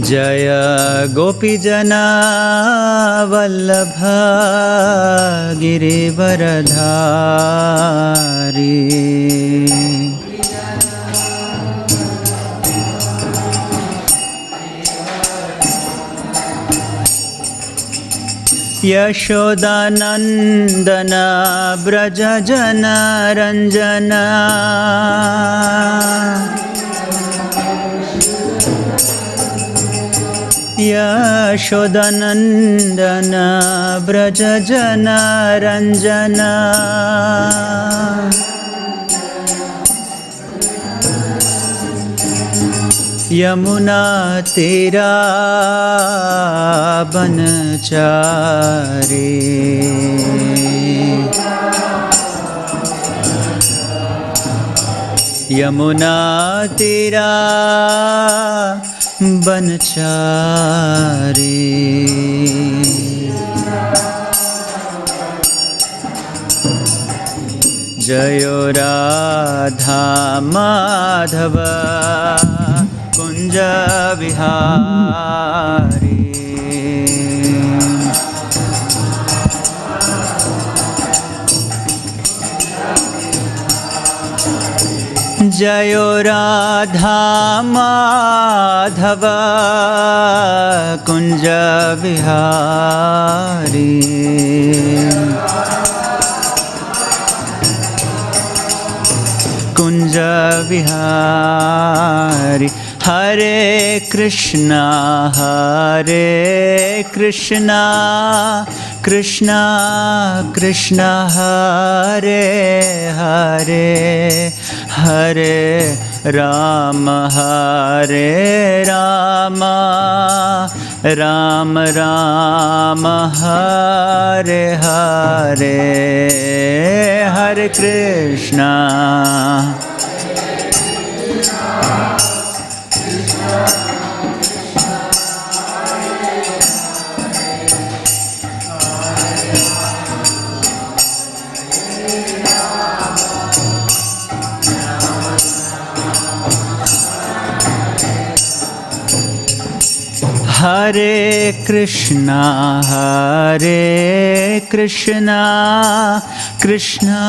जय गोपीजना वल्लभा गिरिवरधारी यशोदानंदन ब्रज जन रंजना यशोदानंदन ब्रज जन रंजना यमुना तेरा बनचारी यमुना तेरा बनचारी जयो राधा माधव कुंज विहारी जयो राधा माधव कुंज विहारी कुंज विहारी हरे कृष्णा कृष्णा कृष्णा हरे हरे हरे राम राम राम हरे हरे हरे कृष्णा हरे कृष्णा कृष्णा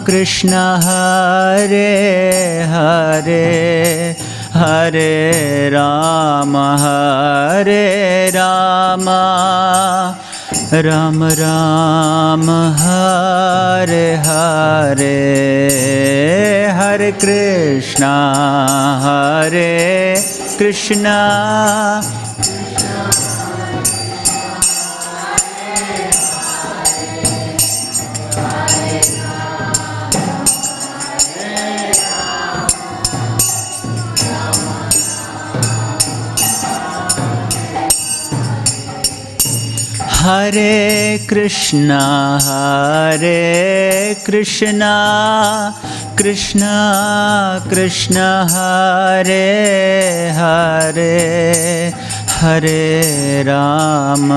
कृष्णा हरे हरे हरे राम राम राम हरे हरे हरे कृष्णा हरे Krishna Krishna Krishna Hare Hare Hare Ram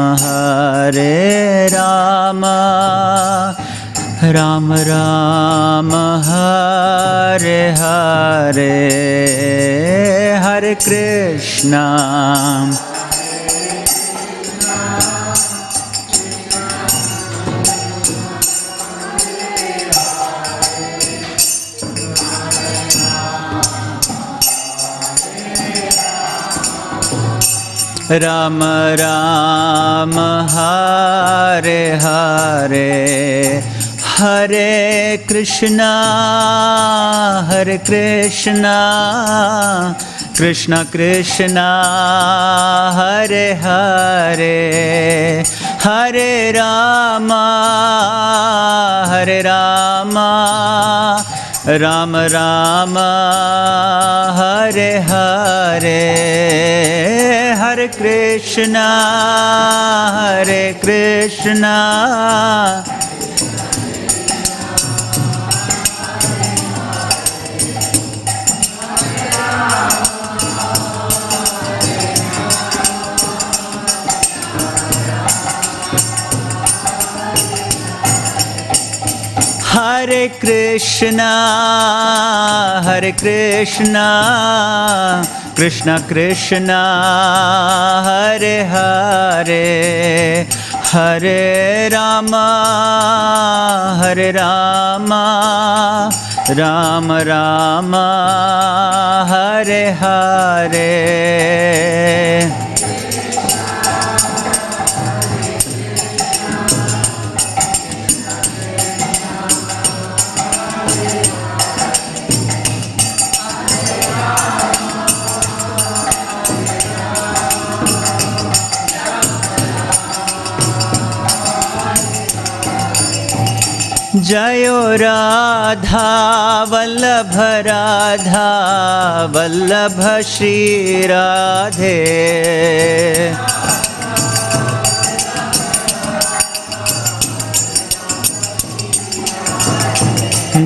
Ram Ram Hare Hare Hare Krishna Ram Ram Hare Hare Hare Krishna Krishna Krishna Hare Hare Hare Ram Ram Ram Hare Hare Hare Krishna Hare Krishna, Krishna Krishna, Hare Hare, Hare Rama, Rama Rama, Hare Hare. जयो राधा वल्लभ श्री राधे,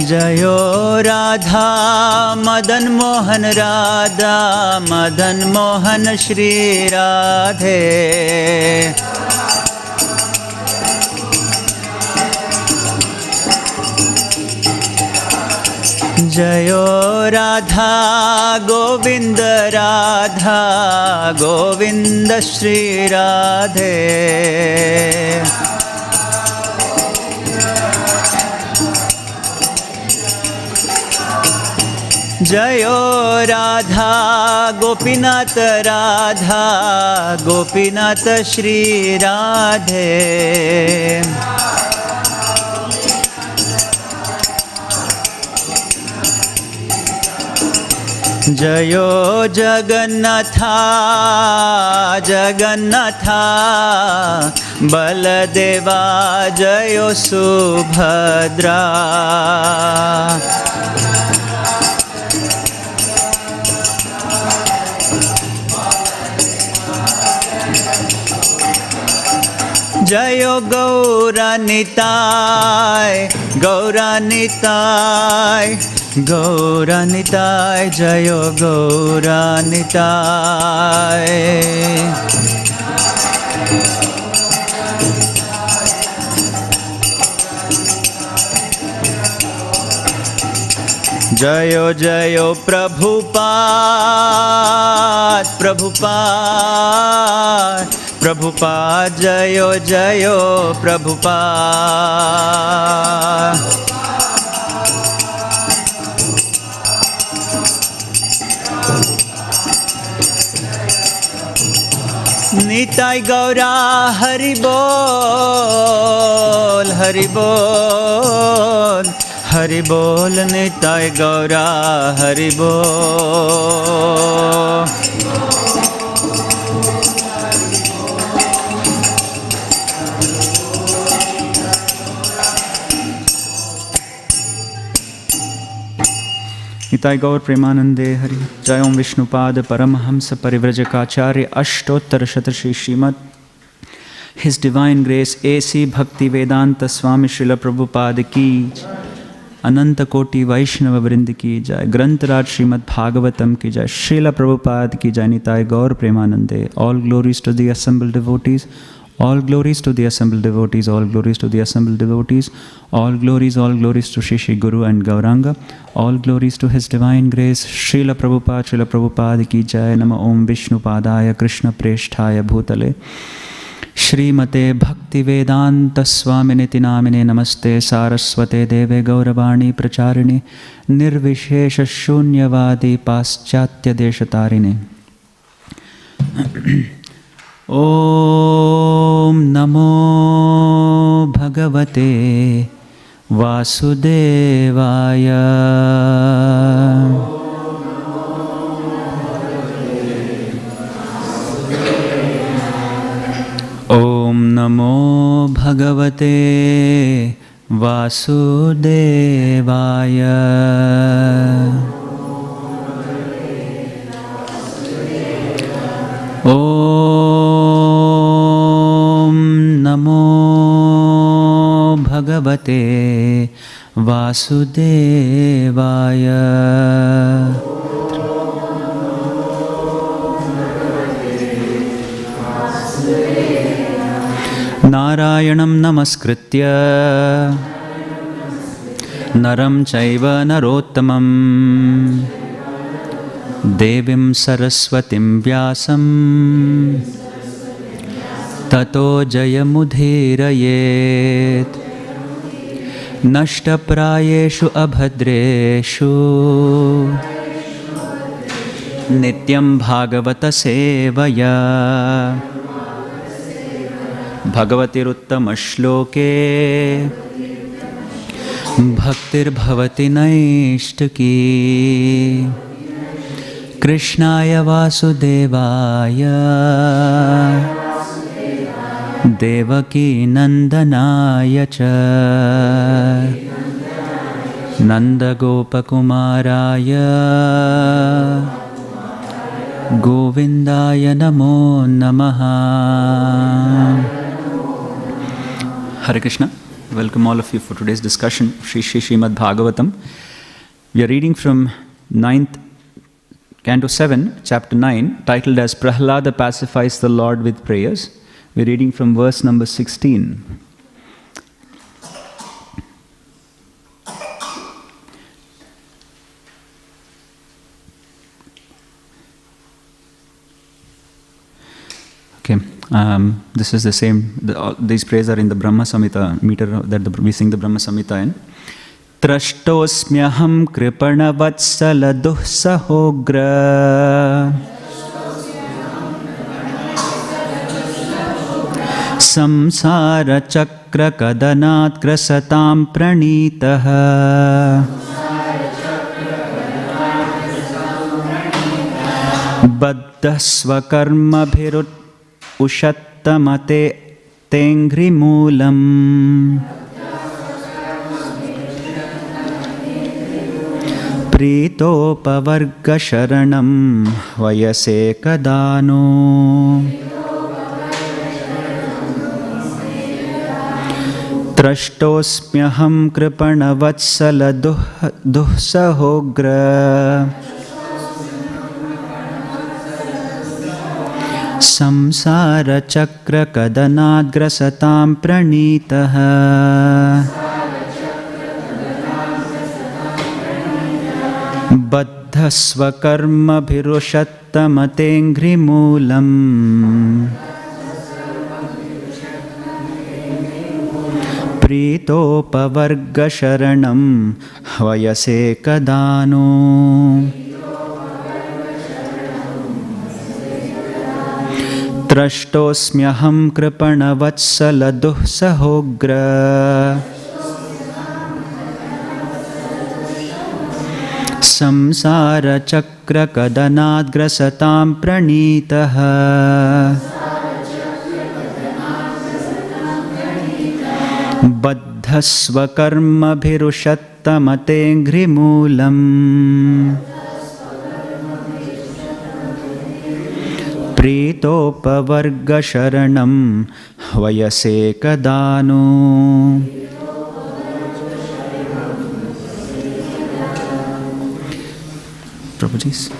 जयो राधा मदन मोहन श्री राधे, जयो राधा गोविंद श्री राधे, जयो राधा गोपीनाथ श्री राधे, जयो जगन्नाथा बलदेवा, जयो सुभद्रा, जयो गौरानिताय, जयो गौरानिताय, जयो जयो प्रभुपाद, जयो जयो प्रभुपाद, निताय गौरा हरि बोल, हरि बोल, हरि बोल, निताय गौरा हरि बोल। निताय गौर प्रेमानंदे हरि। जय ओम विष्णुपाद परमहंस परिव्रजकाचार्य अष्टोत्तर शत Shri Shrimad His Divine Grace A.C. Bhaktivedanta Swami Srila Prabhupada की, अनंत कोटि वैष्णव वृंद की जय, ग्रंथराज श्रीमद् भागवतम की जय, श्रीला प्रभुपाद की जय, निताय गौर प्रेमानंदे। All glories to the assembled devotees, all glories to the assembled devotees, all glories to the assembled devotees, all glories to Shri Shri Guru and Gauranga, all glories to His Divine Grace, Srila Prabhupada की जय। नमः ओम विष्णुपादाय कृष्ण प्रेष्ठाय भूतले श्रीमते भक्तिवेदांत स्वामिनिति नामिने नमस्ते सारस्वते देवे गौरवाणी प्रचारिणे निर्विशेष शून्यवादी पाश्चात्य देशतारिणे। ओम नमो भगवते वासुदेवाय। ओम नमो भगवते वासुदेवाय। ओम नमो भगवते वासुदेवाय। नारायणं नमस्कृत्य Naram Chaiva Narottamam Devim Saraswatim Vyasam Tato Jayamudhirayet Nashtaprayeshu Abhadreshu Nityam Bhagavata Sevaya Bhagavatiruttamashloke Bhaktir Bhavati Naishtaki Krishnaya Vasudevaya Devaki Nandanaya Cha Nanda Gopakumaraya Govindaya Namo Namaha. Hare Krishna. Welcome all of you for today's discussion, Śrīmad Bhāgavatam. We are reading from 9th, Canto 7, Chapter 9, titled as Prahlad pacifies the Lord with prayers. We are reading from verse number 16. Okay, this is the same. These prayers are in the Brahma Samhita meter that we sing the Brahma Samhita in. Trashtosmyaham kripana vatsala duhsahogra samsara chakra kadanat krasatam pranitaha baddha svakarma bhirut Ushattamate tengrimulam Pritopavarga sharanam vayase kadano Trashtosmyaham kripana vatsala duhsahogra Samsara chakra kadanad grasatam pranitaha Baddha svakarma bhirushattamate Pritopavarga sharanam vayase kadano Trashtosmyaham kripana vatsala duhsahogra Samsara chakra kadanad grasatam pranitaha Baddha svakarma bhirushattamate ngrimulam Pritopavarga sharanam vayase kadano Prabhuji.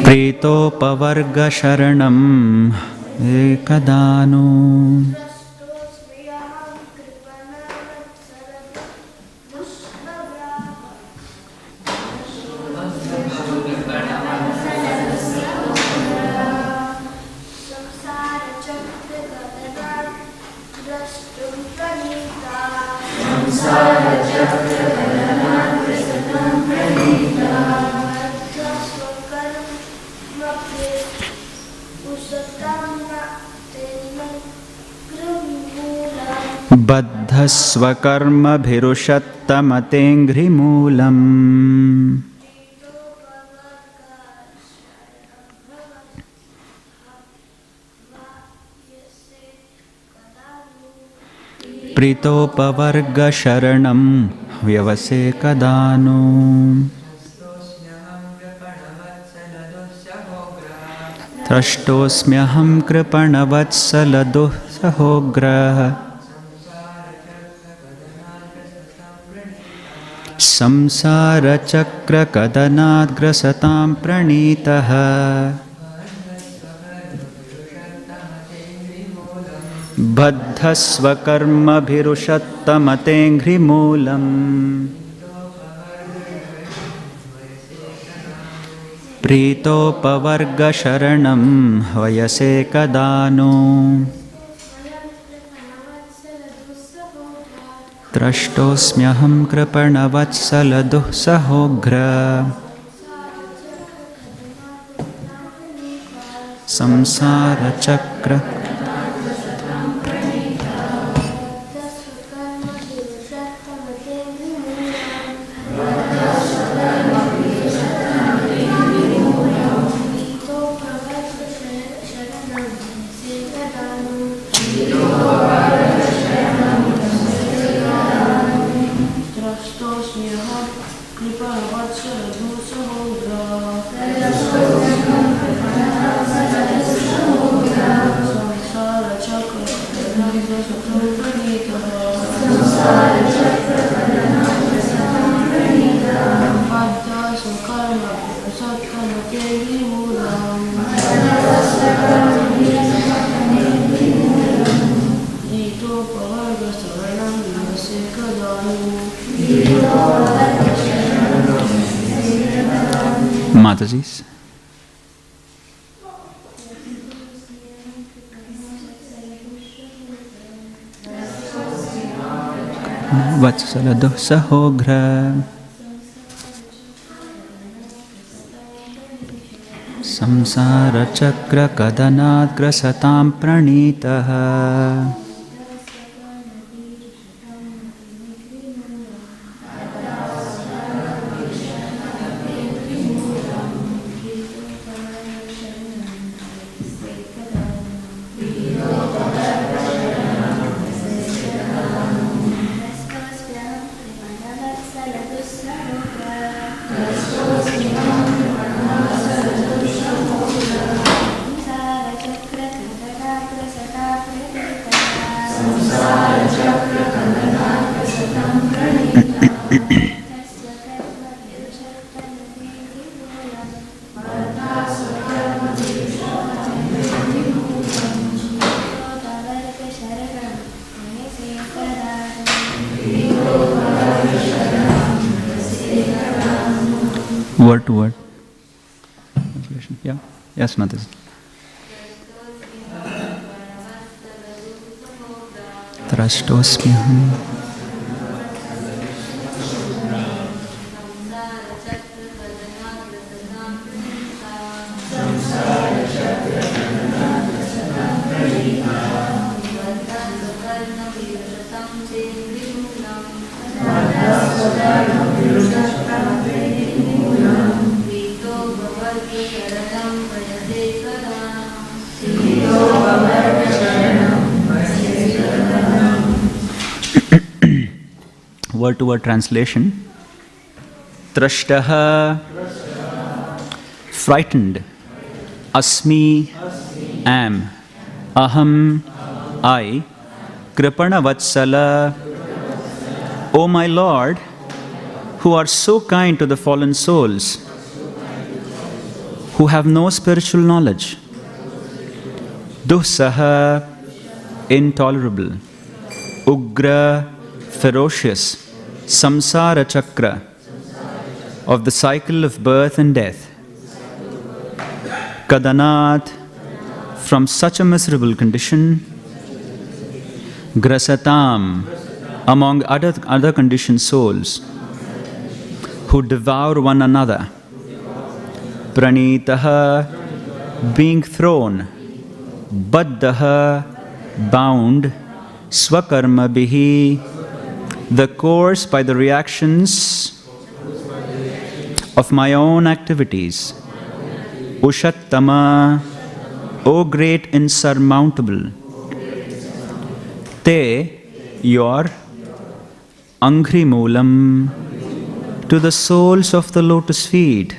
Pritopavarga sharanam ekadano Baddha svakarma bhirushattamate ngrimulam Pritopavarga sharanam vyavasekadano. Trashtosmyaham kripanavatsaladuh sahograha. Samsara chakra kadanad grasatam pranitaha. Baddhasva karma bhirushattamate moolam. Pritopavarga sharanam vayase kadano. Trashtosmyaham kripanavatsaladuh sahogra. Samsara chakra Mataji's. Vatsalado sahogra. Samsara chakra kadanad grasatam pranitaha. Word to word. Yeah. Yes, Mataji. Trashtosmyaham. Word to word translation. Trashtaha, frightened. Asmi, am. Aham, I. Kripana Vatsala, O my Lord, who are so kind to the fallen souls, who have no spiritual knowledge. Duhsaha, intolerable. Ugra, ferocious. Samsara chakra, of the cycle of birth and death. Kadanat, from such a miserable condition. Grasatam, among other conditioned souls, who devour one another. Pranitaha, being thrown. Baddaha, bound. Swakarma bihi, the course by the reactions of my own activities. Ushattama, O great insurmountable. Te, your Angri Moolam to the soles of the lotus feet.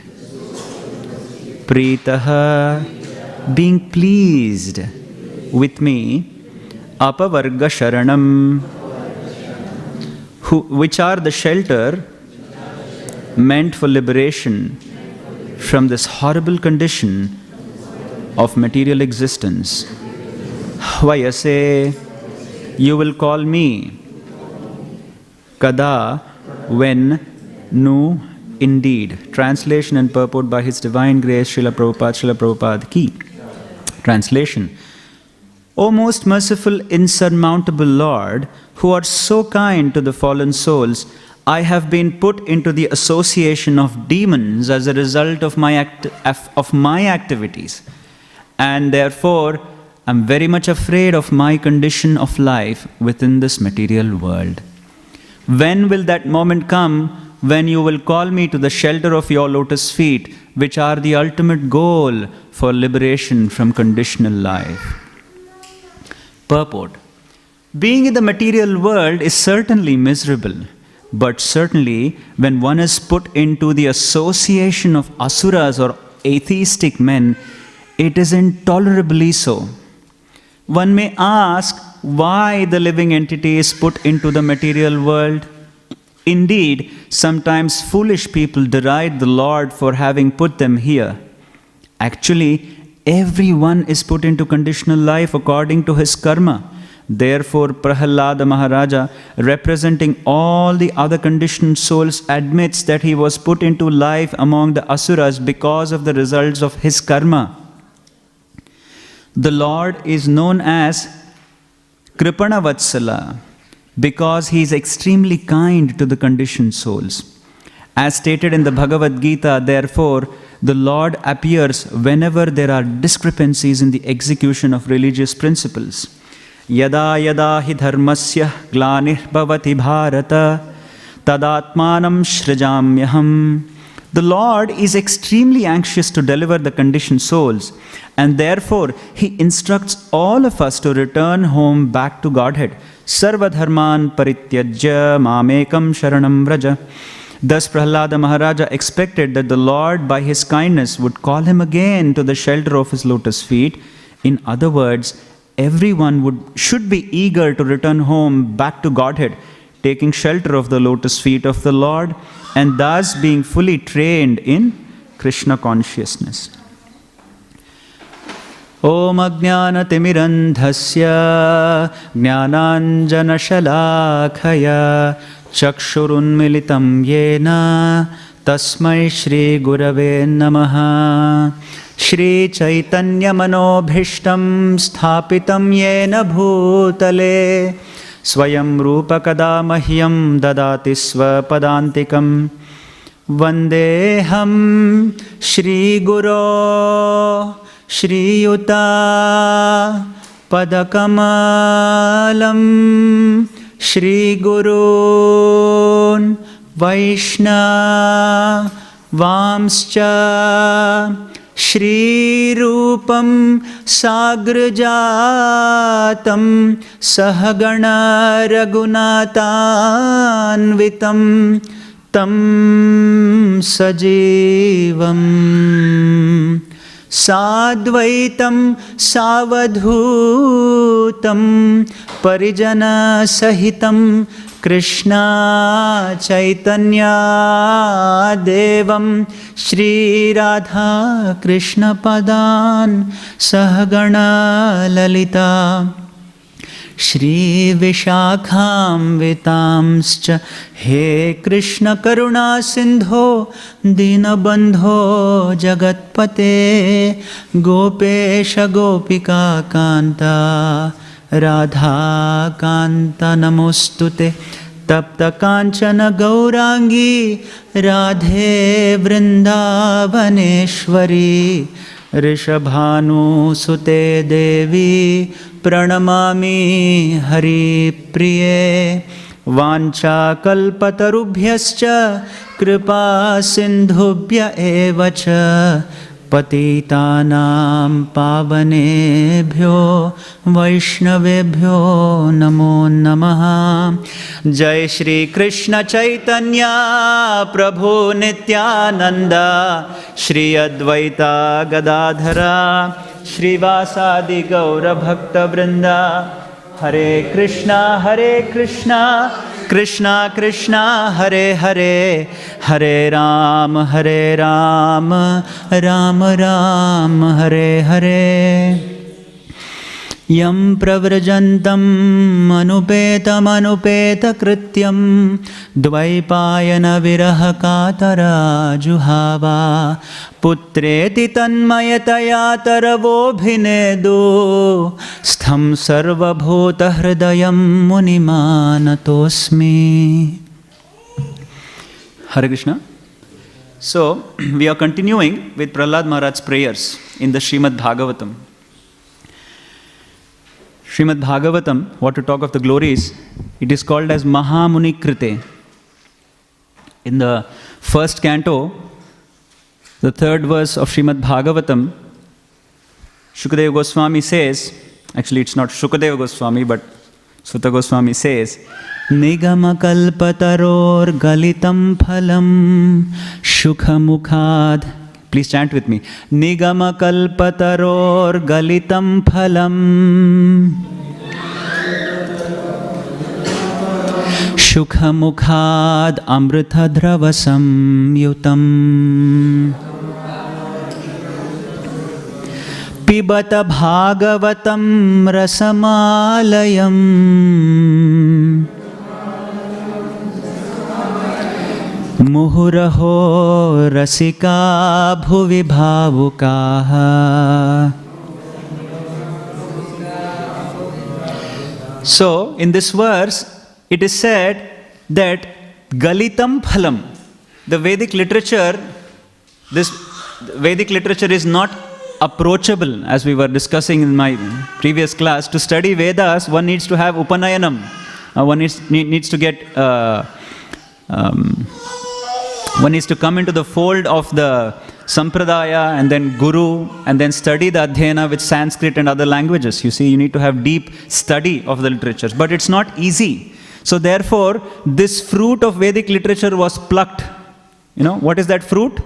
Pritaha, being pleased with me, Apavarga Sharanam, which are the shelter meant for liberation from this horrible condition of material existence. Vayase, you will call me. Kada, when, nu, indeed. Translation and purport by His Divine Grace, Srila Prabhupada Ki. Translation. O most merciful, insurmountable Lord, who are so kind to the fallen souls, I have been put into the association of demons as a result of my activities. And therefore, I'm very much afraid of my condition of life within this material world. When will that moment come when you will call me to the shelter of your lotus feet, which are the ultimate goal for liberation from conditional life? Purport. Being in the material world is certainly miserable, but certainly when one is put into the association of asuras or atheistic men, it is intolerably so. One may ask why the living entity is put into the material world. Indeed, sometimes foolish people deride the Lord for having put them here. Actually, everyone is put into conditional life according to his karma. Therefore, Prahlad Maharaja, representing all the other conditioned souls, admits that he was put into life among the asuras because of the results of his karma. The Lord is known as Kripana Vatsala because he is extremely kind to the conditioned souls. As stated in the Bhagavad Gita, therefore, the Lord appears whenever there are discrepancies in the execution of religious principles. Yada yada hi dharmasya glanir bhavati bharata tadatmanam shrajamyaham. The Lord is extremely anxious to deliver the conditioned souls, and therefore He instructs all of us to return home back to Godhead. Sarva dharman parityajya mamekam sharanam vraja. Thus Prahlad Maharaja expected that the Lord by His kindness would call him again to the shelter of His lotus feet. In other words, everyone should be eager to return home back to Godhead, taking shelter of the lotus feet of the Lord, and thus being fully trained in Krishna consciousness. Om Ajnana-timirandhasya Jnananjana-shalakaya Chakshurunmilitam Yena Tasmai Shri Gurave Namaha. Shri Chaitanya Manobhishtam Sthapitam Yena Bhutale Swayam Rupa Kada Mahyam Dadati Swapadantikam. Vandeham Shri Guru Shri Yuta Padakamalam Shri Gurun Vaishna Vamscha Shri Rupam Sagrajatam Sahagana Raghunathanvitam Tam Sajivam Sadvaitam Savadhutam Parijana Sahitam Krishna Chaitanya Devam Shri Radha Krishna Padan Sahagana Lalita Shri Vishakham Vitamscha He Krishna Karuna Sindho Dinabandho Jagatpate Gopesha Gopika Kanta Radha Kanta Namostute Tapta Kanchana Gaurangi Radhe Vrindavaneshwari Rishabhanu Sute Devi Pranamami Hari Priye Vancha Kalpatarubhyascha Kripa Sindhubhya Evacha पतितानां पावनेभ्यो वैष्णवेभ्यो नमो नमः। जय श्री कृष्ण चैतन्य प्रभु नित्यानंद, श्री अद्वैता गदाधरा श्रीवासादि गौर भक्त वृंदा। हरे कृष्णा कृष्णा कृष्णा हरे हरे, हरे राम राम राम हरे हरे। यं प्रव्रजन्तम् अनुपेतकृत्यं द्वैपायन विरह कातरा जुहावा। पुत्रेति तन्मयतया तरवोऽभिनेदु, स्थं सर्वभूतहृदयं मुनिमानतोऽस्मि। Hare Krishna. So, we are continuing with Prahlad Maharaj's prayers in the Śrīmad Bhāgavatam. Śrīmad Bhāgavatam, what to talk of the glories, it is called as Mahamuni Krite. In the first canto, the third verse of Śrīmad Bhāgavatam, Shukadeva Goswami says, actually it's not Shukadeva Goswami, but Sutta Goswami says, Nigama kalpataror galitam phalam shukhamukhad. Please chant with me. Nigama kalpataror galitam phalam shukhamukhad amritadravasam yutam. Pibata bhagavatam rasamalayam Muhuraho rasika bhuvi bhavukaha. So, in this verse, it is said that Galitam Phalam, the Vedic literature, this Vedic literature is not approachable, as we were discussing in my previous class. To study Vedas, one needs to have Upanayanam. One needs to get one needs to come into the fold of the Sampradaya and then Guru and then study the Adhyayana with Sanskrit and other languages. You see, you need to have deep study of the literatures. But it's not easy. So therefore, this fruit of Vedic literature was plucked. You know, what is that fruit?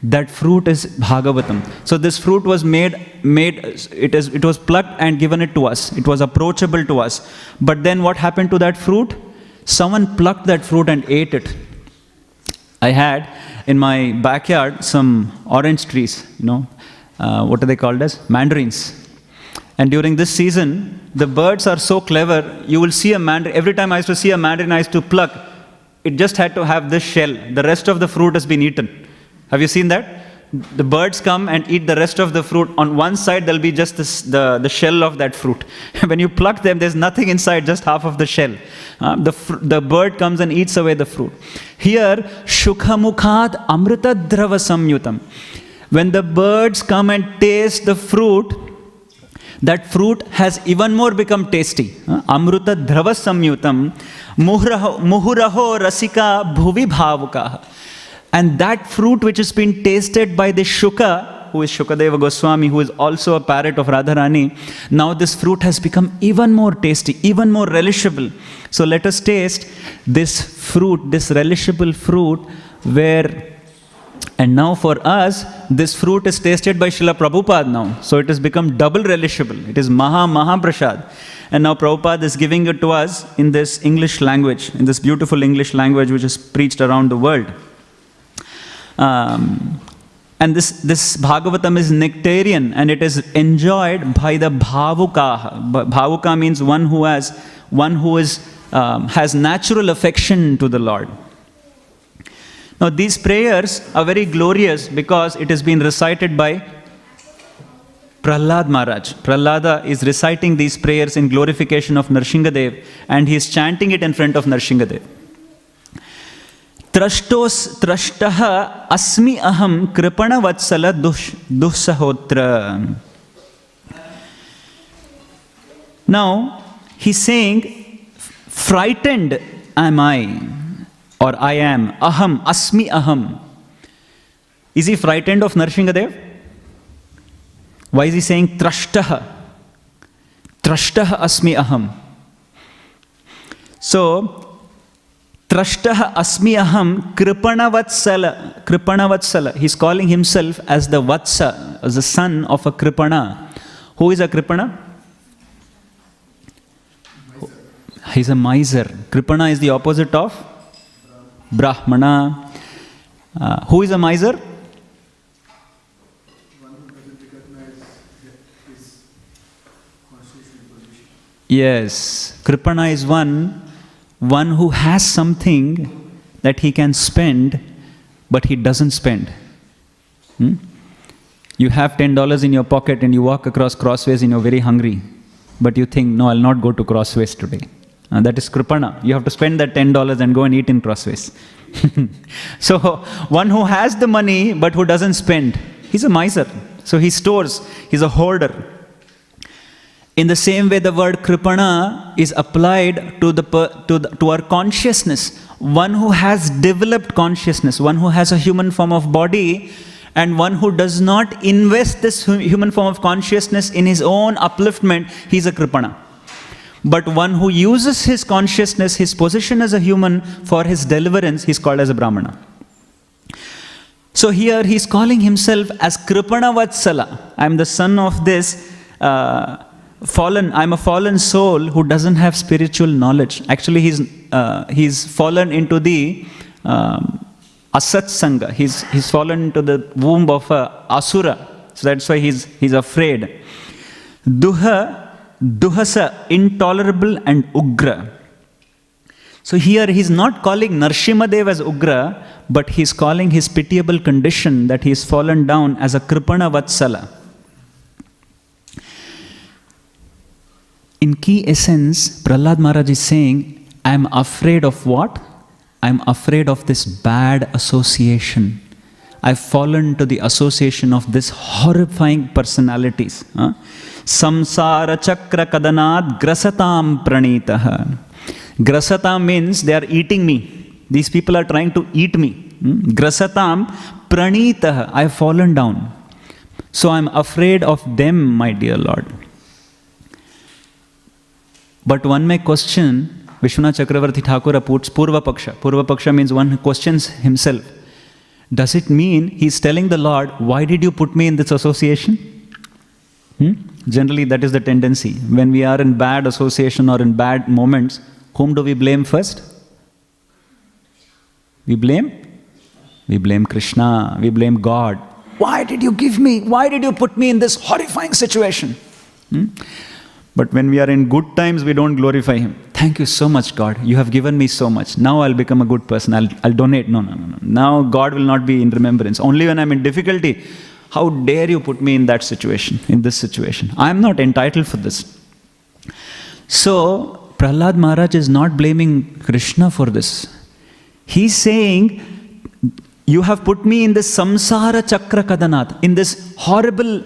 That fruit is Bhagavatam. So this fruit was it was plucked and given it to us. It was approachable to us. But then what happened to that fruit? Someone plucked that fruit and ate it. I had in my backyard some orange trees, you know, what are they called as? Mandarins. And during this season, the birds are so clever, you will see a mandarin, every time I used to see a mandarin, I used to pluck, it just had to have this shell. The rest of the fruit has been eaten. Have you seen that? The birds come and eat the rest of the fruit. On one side, there'll be just the shell of that fruit. When you pluck them, there's nothing inside, just half of the shell. The bird comes and eats away the fruit. Here, Shukhamukhat Amrita Drava Samyutam. When the birds come and taste the fruit, that fruit has even more become tasty. Amrita Drava Samyutam Muhuraho Rasika Bhuvi Bhavukaha. And that fruit which has been tasted by the Shuka, who is Shukadeva Goswami, who is also a parrot of Radharani, now this fruit has become even more tasty, even more relishable. So let us taste this fruit, this relishable fruit, and now for us, this fruit is tasted by Srila Prabhupada now. So it has become double relishable. It is Maha Prasad. And now Prabhupada is giving it to us in this English language, in this beautiful English language which is preached around the world. And this Bhagavatam is nectarian and it is enjoyed by the Bhavuka. Bhavuka means one who has natural affection to the Lord. Now these prayers are very glorious because it has been recited by Prahlad Maharaj. Prahlada is reciting these prayers in glorification of Nrsimhadev and he is chanting it in front of Nrsimhadev. Trashtaha asmi aham kripana vatsala duhsahotra. Now, he's saying, frightened am I, or I am, aham, asmi aham. Is he frightened of Nrsimhadev? Why is he saying trashtaha? Trashtaha asmi aham. So, trashtaha asmi aham kripana-vatsala. He's calling himself as the Vatsa, as the son of a Kripana. Who is a Kripana? He's a miser. Kripana is the opposite of Brahmana. Who is a miser? One who doesn't recognize his constitutional position. Yes. Kripana is one who has something that he can spend, but he doesn't spend. You have $10 in your pocket and you walk across Crossways and you're very hungry, but you think, no, I'll not go to Crossways today. That is Kripana. You have to spend that $10 and go and eat in Crossways. So, one who has the money but who doesn't spend, he's a miser. So he stores, he's a hoarder. In the same way, the word Kripana is applied to our consciousness. One who has developed consciousness, one who has a human form of body, and one who does not invest this human form of consciousness in his own upliftment, he's a Kripana. But one who uses his consciousness, his position as a human for his deliverance, he's called as a Brahmana. So here he's calling himself as Kripana Vatsala. I'm the son of this I'm a fallen soul who doesn't have spiritual knowledge. Actually, he's fallen into the Asat Sangha. He's fallen into the womb of a Asura. So that's why he's afraid. Duhasa, intolerable and Ugra. So here he's not calling Nrsimhadev as Ugra, but he's calling his pitiable condition that he's fallen down as a Kripana Vatsala. In key essence, Prahlad Maharaj is saying, I'm afraid of what? I'm afraid of this bad association. I've fallen to the association of this horrifying personalities. Samsara chakra kadanat grasatam pranitaha. Grasatam means they are eating me. These people are trying to eat me. Grasatam pranitaha. I have fallen down. So I'm afraid of them, my dear Lord. But one may question, Vishwanath Chakravarti Thakura puts Purva Paksha. Purva Paksha means one who questions himself. Does it mean he's telling the Lord, why did you put me in this association? Generally, that is the tendency. When we are in bad association or in bad moments, whom do we blame first? We blame Krishna. We blame God. Why did you give me? Why did you put me in this horrifying situation? But when we are in good times, we don't glorify Him. Thank you so much, God. You have given me so much. Now I'll become a good person. I'll donate. No. Now God will not be in remembrance. Only when I'm in difficulty, how dare you put me in that situation, in this situation. I'm not entitled for this. So, Prahlad Maharaj is not blaming Krishna for this. He's saying, you have put me in this samsara chakra kadanat, in this horrible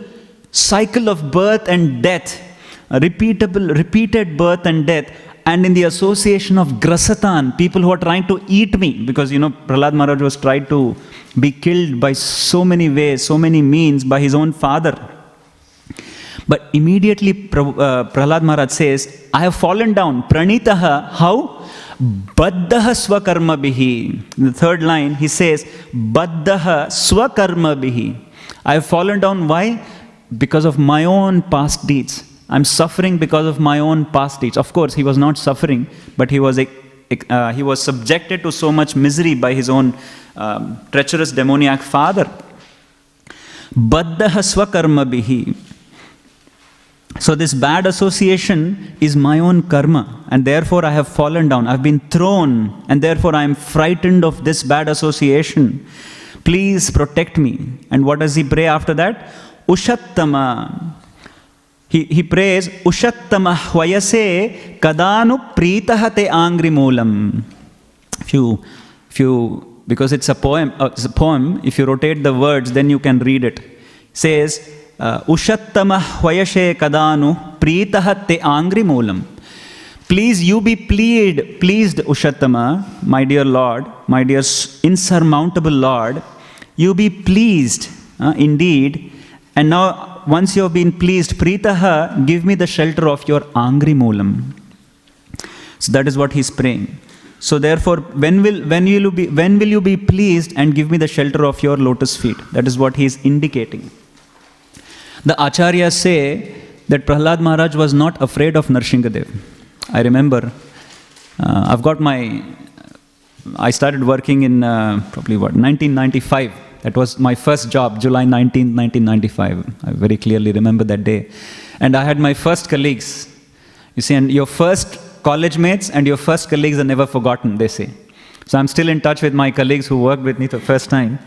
cycle of birth and death, repeated birth and death, and in the association of grasatan, people who are trying to eat me, because Prahlad Maharaj was tried to be killed by so many ways, so many means by his own father. But immediately Prahlad Maharaj says, I have fallen down. Pranitaha, how? Baddaha swakarma bihi. In the third line, he says, Baddaha swakarma bihi. I have fallen down. Why? Because of my own past deeds. I'm suffering because of my own past deeds. Of course, he was not suffering, but he was subjected to so much misery by his own treacherous demoniac father. Baddaha swakarma bihi. So this bad association is my own karma, and therefore I have fallen down. I've been thrown, and therefore I am frightened of this bad association. Please protect me. And what does he pray after that? Ushattama. He prays, Ushattama hvayase kadanu pritahate angri moolam. Because it's a poem, if you rotate the words, then you can read it. It says, Ushattama hvayase kadanu pritahate angri moolam. Please, you be pleased, Ushattama, my dear Lord, my dear insurmountable Lord, you be pleased, indeed. And now, once you have been pleased, Pritaha, give me the shelter of your Angri Moolam. So that is what he's praying. So therefore, when will you be pleased and give me the shelter of your lotus feet? That is what he is indicating. The Acharyas say that Prahlad Maharaj was not afraid of Narsinghadev. I remember, I started working in probably 1995. That was my first job, July 19, 1995. I very clearly remember that day. And I had my first colleagues. You see, and your first college mates and your first colleagues are never forgotten, they say. So I'm still in touch with my colleagues who worked with me the first time.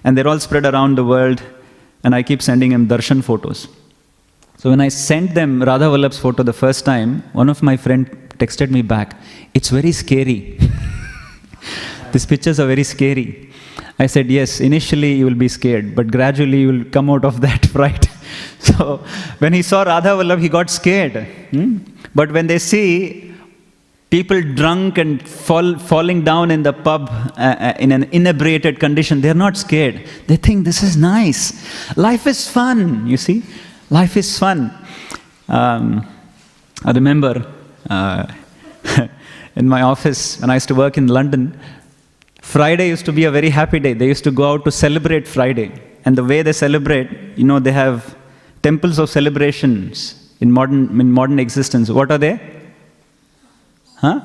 And they're all spread around the world. And I keep sending them darshan photos. So when I sent them Radha Vallabh's photo the first time, one of my friends texted me back, "It's very scary." These pictures are very scary. I said, yes, initially you will be scared, but gradually you will come out of that fright. So when he saw Radha Vallabh, he got scared. But when they see people drunk and falling down in the pub in an inebriated condition, they're not scared. They think this is nice. Life is fun, you see. Life is fun. I remember in my office, when I used to work in London, Friday used to be a very happy day. They used to go out to celebrate Friday. And the way they celebrate, they have temples of celebrations in modern existence. What are they? Huh?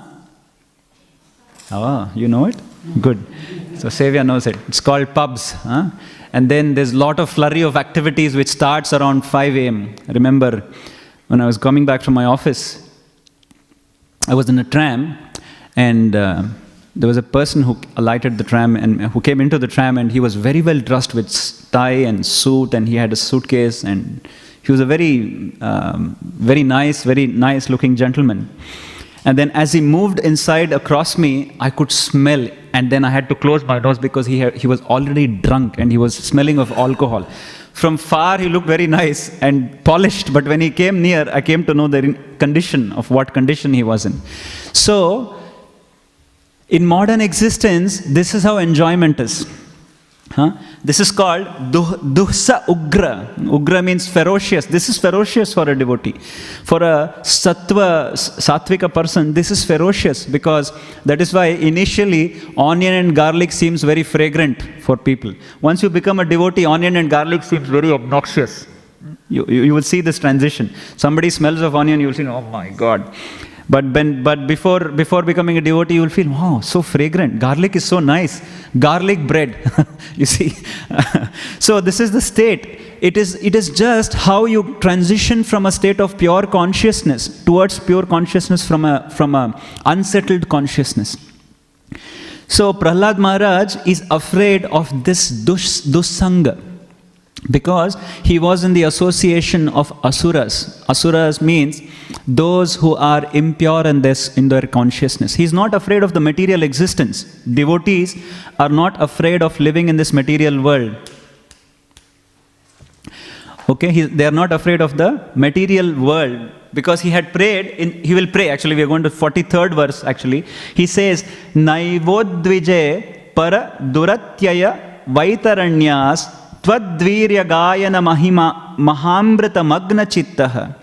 Oh, you know it? Good. So Sevya knows it. It's called pubs. Huh? And then there's a lot of flurry of activities which starts around 5 a.m. I remember when I was coming back from my office, I was in a tram, and there was a person who alighted the tram and who came into the tram, and he was very well dressed with tie and suit, and he had a suitcase, and he was a very nice looking gentleman. And then as he moved inside across me, I could smell, and then I had to close my doors because he was already drunk and he was smelling of alcohol. From far he looked very nice and polished, but when he came near, I came to know the condition of what condition he was in. So, in modern existence, this is how enjoyment is. This is called duhsa ugra. Ugra means ferocious. This is ferocious for a devotee. For a sattvika person, this is ferocious, because that is why initially onion and garlic seems very fragrant for people. Once you become a devotee, onion and garlic seems very obnoxious. You will see this transition. Somebody smells of onion, you will see, oh my God. But before becoming a devotee, you will feel, wow, so fragrant. Garlic is so nice. Garlic bread, you see. So this is the state. It is just how you transition from a state of pure consciousness towards pure consciousness from a unsettled consciousness. So Prahlad Maharaj is afraid of this dussanga, because he was in the association of asuras. Asuras means those who are impure in their consciousness. He's not afraid of the material existence. Devotees are not afraid of living in this material world. Okay, they are not afraid of the material world, because he had prayed, he will pray, actually we are going to 43rd verse actually. He says, Naivodvije para duratyaya vaitaranyas Twadvirya gayana mahima mahamrita magna chittaha.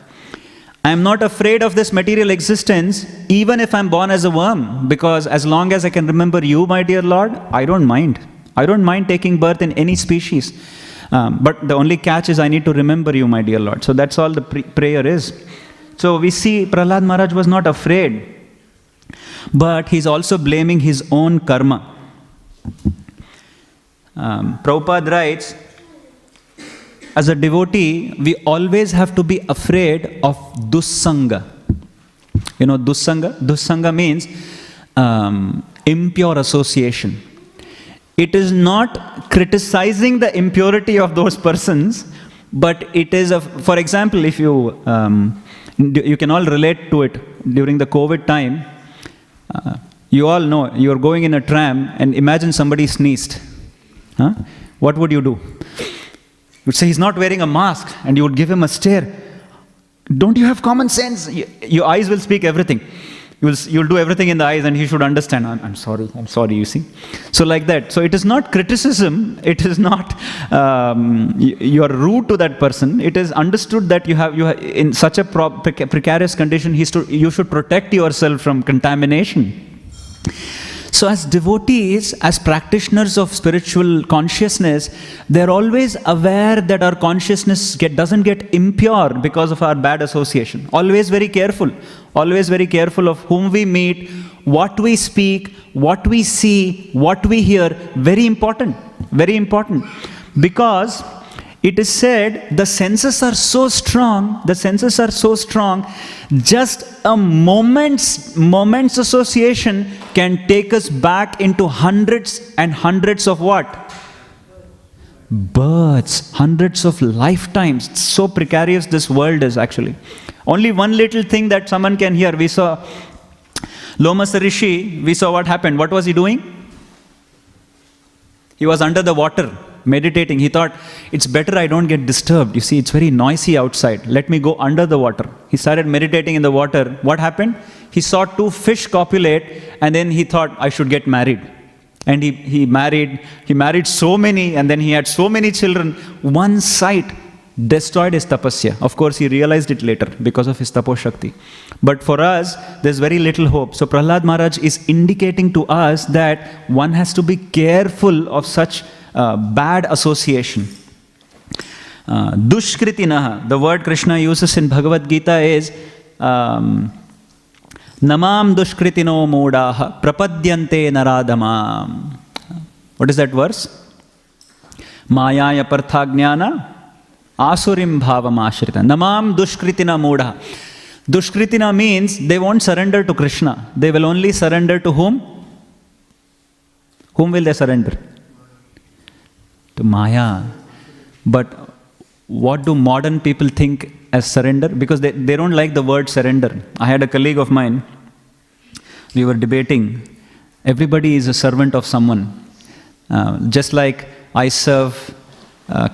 I am not afraid of this material existence, even if I am born as a worm, because as long as I can remember you, my dear Lord, I don't mind. I don't mind taking birth in any species. But the only catch is I need to remember you, my dear Lord. So that's all the prayer is. So we see Prahlad Maharaj was not afraid, but he's also blaming his own karma. Prabhupada writes, as a devotee, we always have to be afraid of dussanga. You know dussanga? Dussanga means impure association. It is not criticizing the impurity of those persons, but it is, for example, if you can all relate to it during the COVID time, you all know, you're going in a tram and imagine somebody sneezed. What would you do? You'd say, he's not wearing a mask, and you would give him a stare. Don't you have common sense? Your eyes will speak everything. You'll do everything in the eyes and he should understand. I'm sorry, you see. So like that. So it is not criticism. It is not you are rude to that person. It is understood that you have in such a precarious condition, you should protect yourself from contamination. So as devotees, as practitioners of spiritual consciousness, they're always aware that our consciousness doesn't get impure because of our bad association. Always very careful of whom we meet, what we speak, what we see, what we hear. Very important. Because it is said the senses are so strong, just a moment's association can take us back into hundreds and hundreds of what? Births, hundreds of lifetimes. It's so precarious this world is actually. Only one little thing that someone can hear. We saw Lomas Rishi, we saw what happened. What was he doing? He was under the water, meditating. He thought, it's better I don't get disturbed. You see, it's very noisy outside. Let me go under the water. He started meditating in the water. What happened? He saw 2 fish copulate, and then he thought, I should get married. And he married so many, and then he had so many children. One sight destroyed his tapasya. Of course, he realized it later because of his taposhakti. But for us, there's very little hope. So Prahlad Maharaj is indicating to us that one has to be careful of such bad association. Dushkritinaha, the word Krishna uses in Bhagavad Gita is Namam dushkritino modaha prapadyante naradamam. What is that verse? Mayaya parthajnana asurim bhavam ashrita. Namam dushkritina modaha. Dushkritina means they won't surrender to Krishna. They will only surrender to whom? Whom will they surrender? To Maya. But what do modern people think as surrender? Because they don't like the word surrender. I had a colleague of mine, we were debating. Everybody is a servant of someone. Just like I serve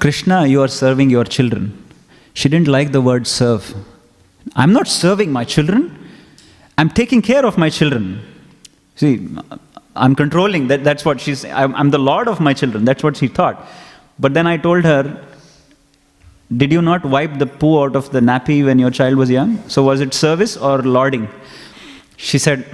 Krishna, you are serving your children. She didn't like the word serve. I'm not serving my children. I'm taking care of my children. See, I'm controlling. That's what she's. I'm the lord of my children. That's what she thought. But then I told her, did you not wipe the poo out of the nappy when your child was young? So was it service or lording? She said,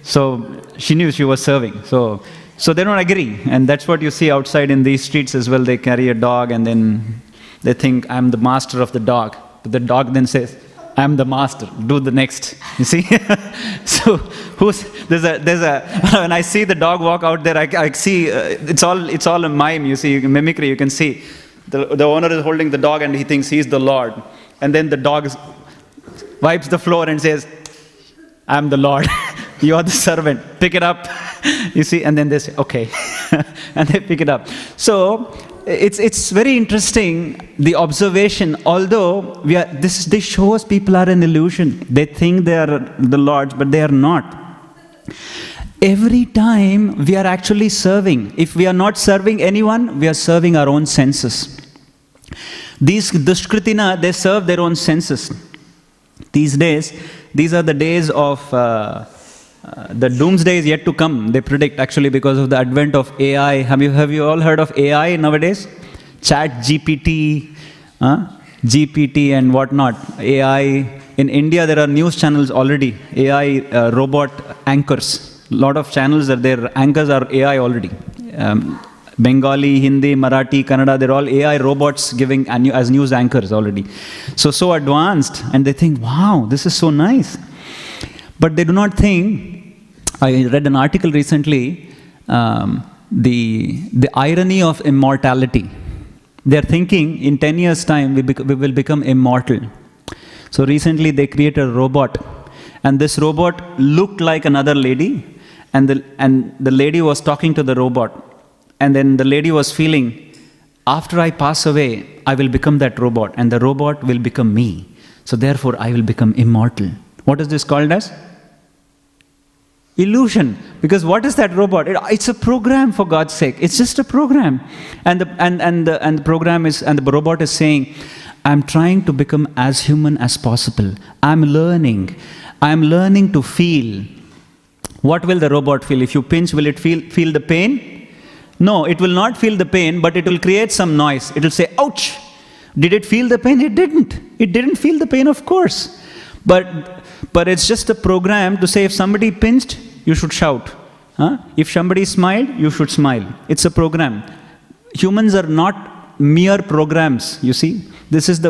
so she knew she was serving. So they don't agree. And that's what you see outside in these streets as well. They carry a dog and then they think, I'm the master of the dog. But the dog then says, I'm the master, do the next. You see? So there's a when I see the dog walk out there, I see, it's all a mime, you see, mimicry, you can see. The owner is holding the dog and he thinks he's the Lord. And then the dog wipes the floor and says, I'm the Lord, you are the servant, pick it up. You see, and then they say, okay. And they pick it up. So it's very interesting, the observation, although this shows people are an illusion. They think they are the Lords, but they are not. Every time we are actually serving. If we are not serving anyone, we are serving our own senses. These Dushkritina, they serve their own senses. These are the days of the doomsday is yet to come, they predict, actually, because of the advent of AI. Have you all heard of AI nowadays? Chat GPT, GPT and whatnot. AI. In India, there are news channels already. AI robot anchors. A lot of channels are there. Anchors are AI already. Bengali, Hindi, Marathi, Kannada, they're all AI robots giving as news anchors already. So advanced. And they think, wow, this is so nice. But they do not think. I read an article recently, the irony of immortality. They're thinking in 10 years' time we will become immortal. So recently they created a robot, and this robot looked like another lady, and the lady was talking to the robot, and then the lady was feeling, after I pass away, I will become that robot, and the robot will become me. So therefore I will become immortal. What is this called as? Illusion. Because what is that robot? It's a program, for God's sake. It's just a program. And the program is, and the robot is saying, I'm trying to become as human as possible. I'm learning. I am learning to feel. What will the robot feel? If you pinch, will it feel the pain? No, it will not feel the pain, but it will create some noise. It will say, ouch! Did it feel the pain? It didn't. It didn't feel the pain, of course. But it's just a program to say if somebody pinched, you should shout. If somebody smiled, you should smile. It's a program. Humans are not mere programs, you see. This is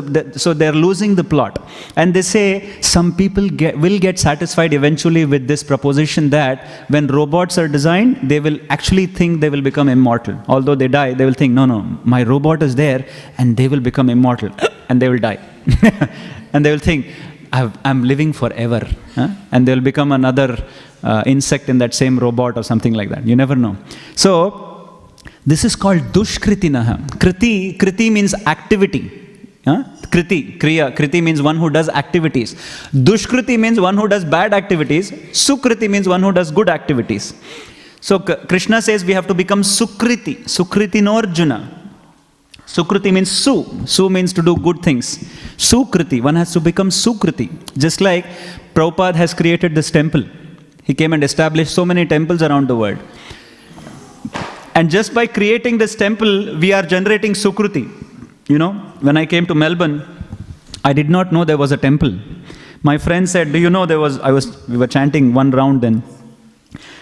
so they're losing the plot. And they say some people will get satisfied eventually with this proposition that when robots are designed, they will actually think they will become immortal. Although they die, they will think, no, my robot is there and they will become immortal. And they will die. And they will think, I'm living forever. And they'll become another insect in that same robot or something like that. You never know. So, this is called dushkritinaha. Kriti means activity. Kriti means one who does activities. Dushkriti means one who does bad activities. Sukriti means one who does good activities. So Krishna says we have to become Sukriti. Sukriti no Arjuna. Sukriti means Su means to do good things. Sukriti, one has to become Sukriti. Just like Prabhupada has created this temple. He came and established so many temples around the world. And just by creating this temple, we are generating Sukriti. You know, when I came to Melbourne, I did not know there was a temple. My friend said, do you know we were chanting one round then.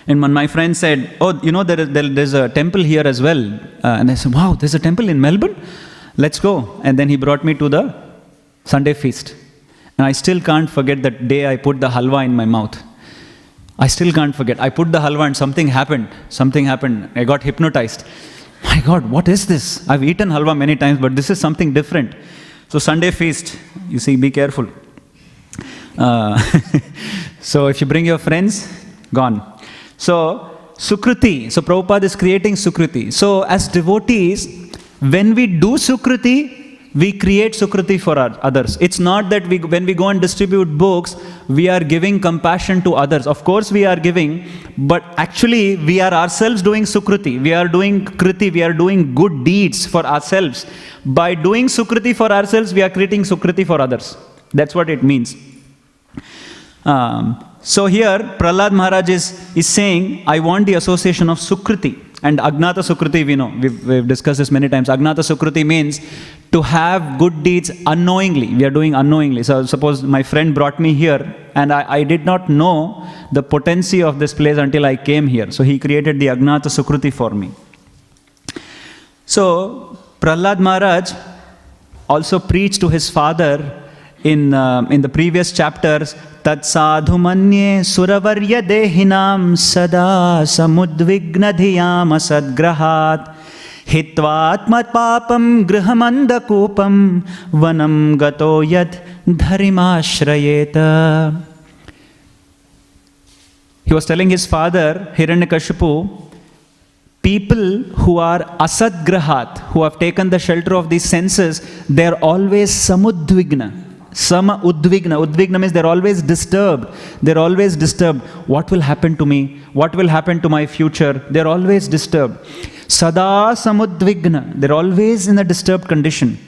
And when my friend said, oh, you know, there's a temple here as well. And I said, wow, there's a temple in Melbourne? Let's go. And then he brought me to the Sunday feast. And I still can't forget that day I put the halwa in my mouth. I still can't forget. I put the halwa and something happened. I got hypnotized. My God, what is this? I've eaten halwa many times, but this is something different. So Sunday feast, you see, be careful. So if you bring your friends, gone. So Sukriti, so Prabhupada is creating Sukriti. So as devotees, when we do Sukriti, we create Sukriti for others. It's not that when we go and distribute books, we are giving compassion to others. Of course we are giving, but actually we are ourselves doing Sukriti. We are doing Kriti, we are doing good deeds for ourselves. By doing Sukriti for ourselves, we are creating Sukriti for others. That's what it means. So here, Prahlad Maharaj is saying, I want the association of Sukriti. And Agnata Sukriti, we know, we've discussed this many times. Agnata Sukriti means to have good deeds unknowingly. We are doing unknowingly. So suppose my friend brought me here and I did not know the potency of this place until I came here. So he created the Agnata Sukriti for me. So Prahlad Maharaj also preached to his father in the previous chapters, Tat sadhu manye suravarya dehinam sada samudvigna dhiyam asadgrahat hitvatmat papam grihamanda kupam vanam gato yad dharimashrayeta. He was telling his father, Hiranyakashipu, people who are asadgrahat, who have taken the shelter of these senses, they are always samudvigna. Sama udvigna. Udvigna means they're always disturbed. They're always disturbed. What will happen to me? What will happen to my future? They're always disturbed. Sada samudvigna. They're always in a disturbed condition.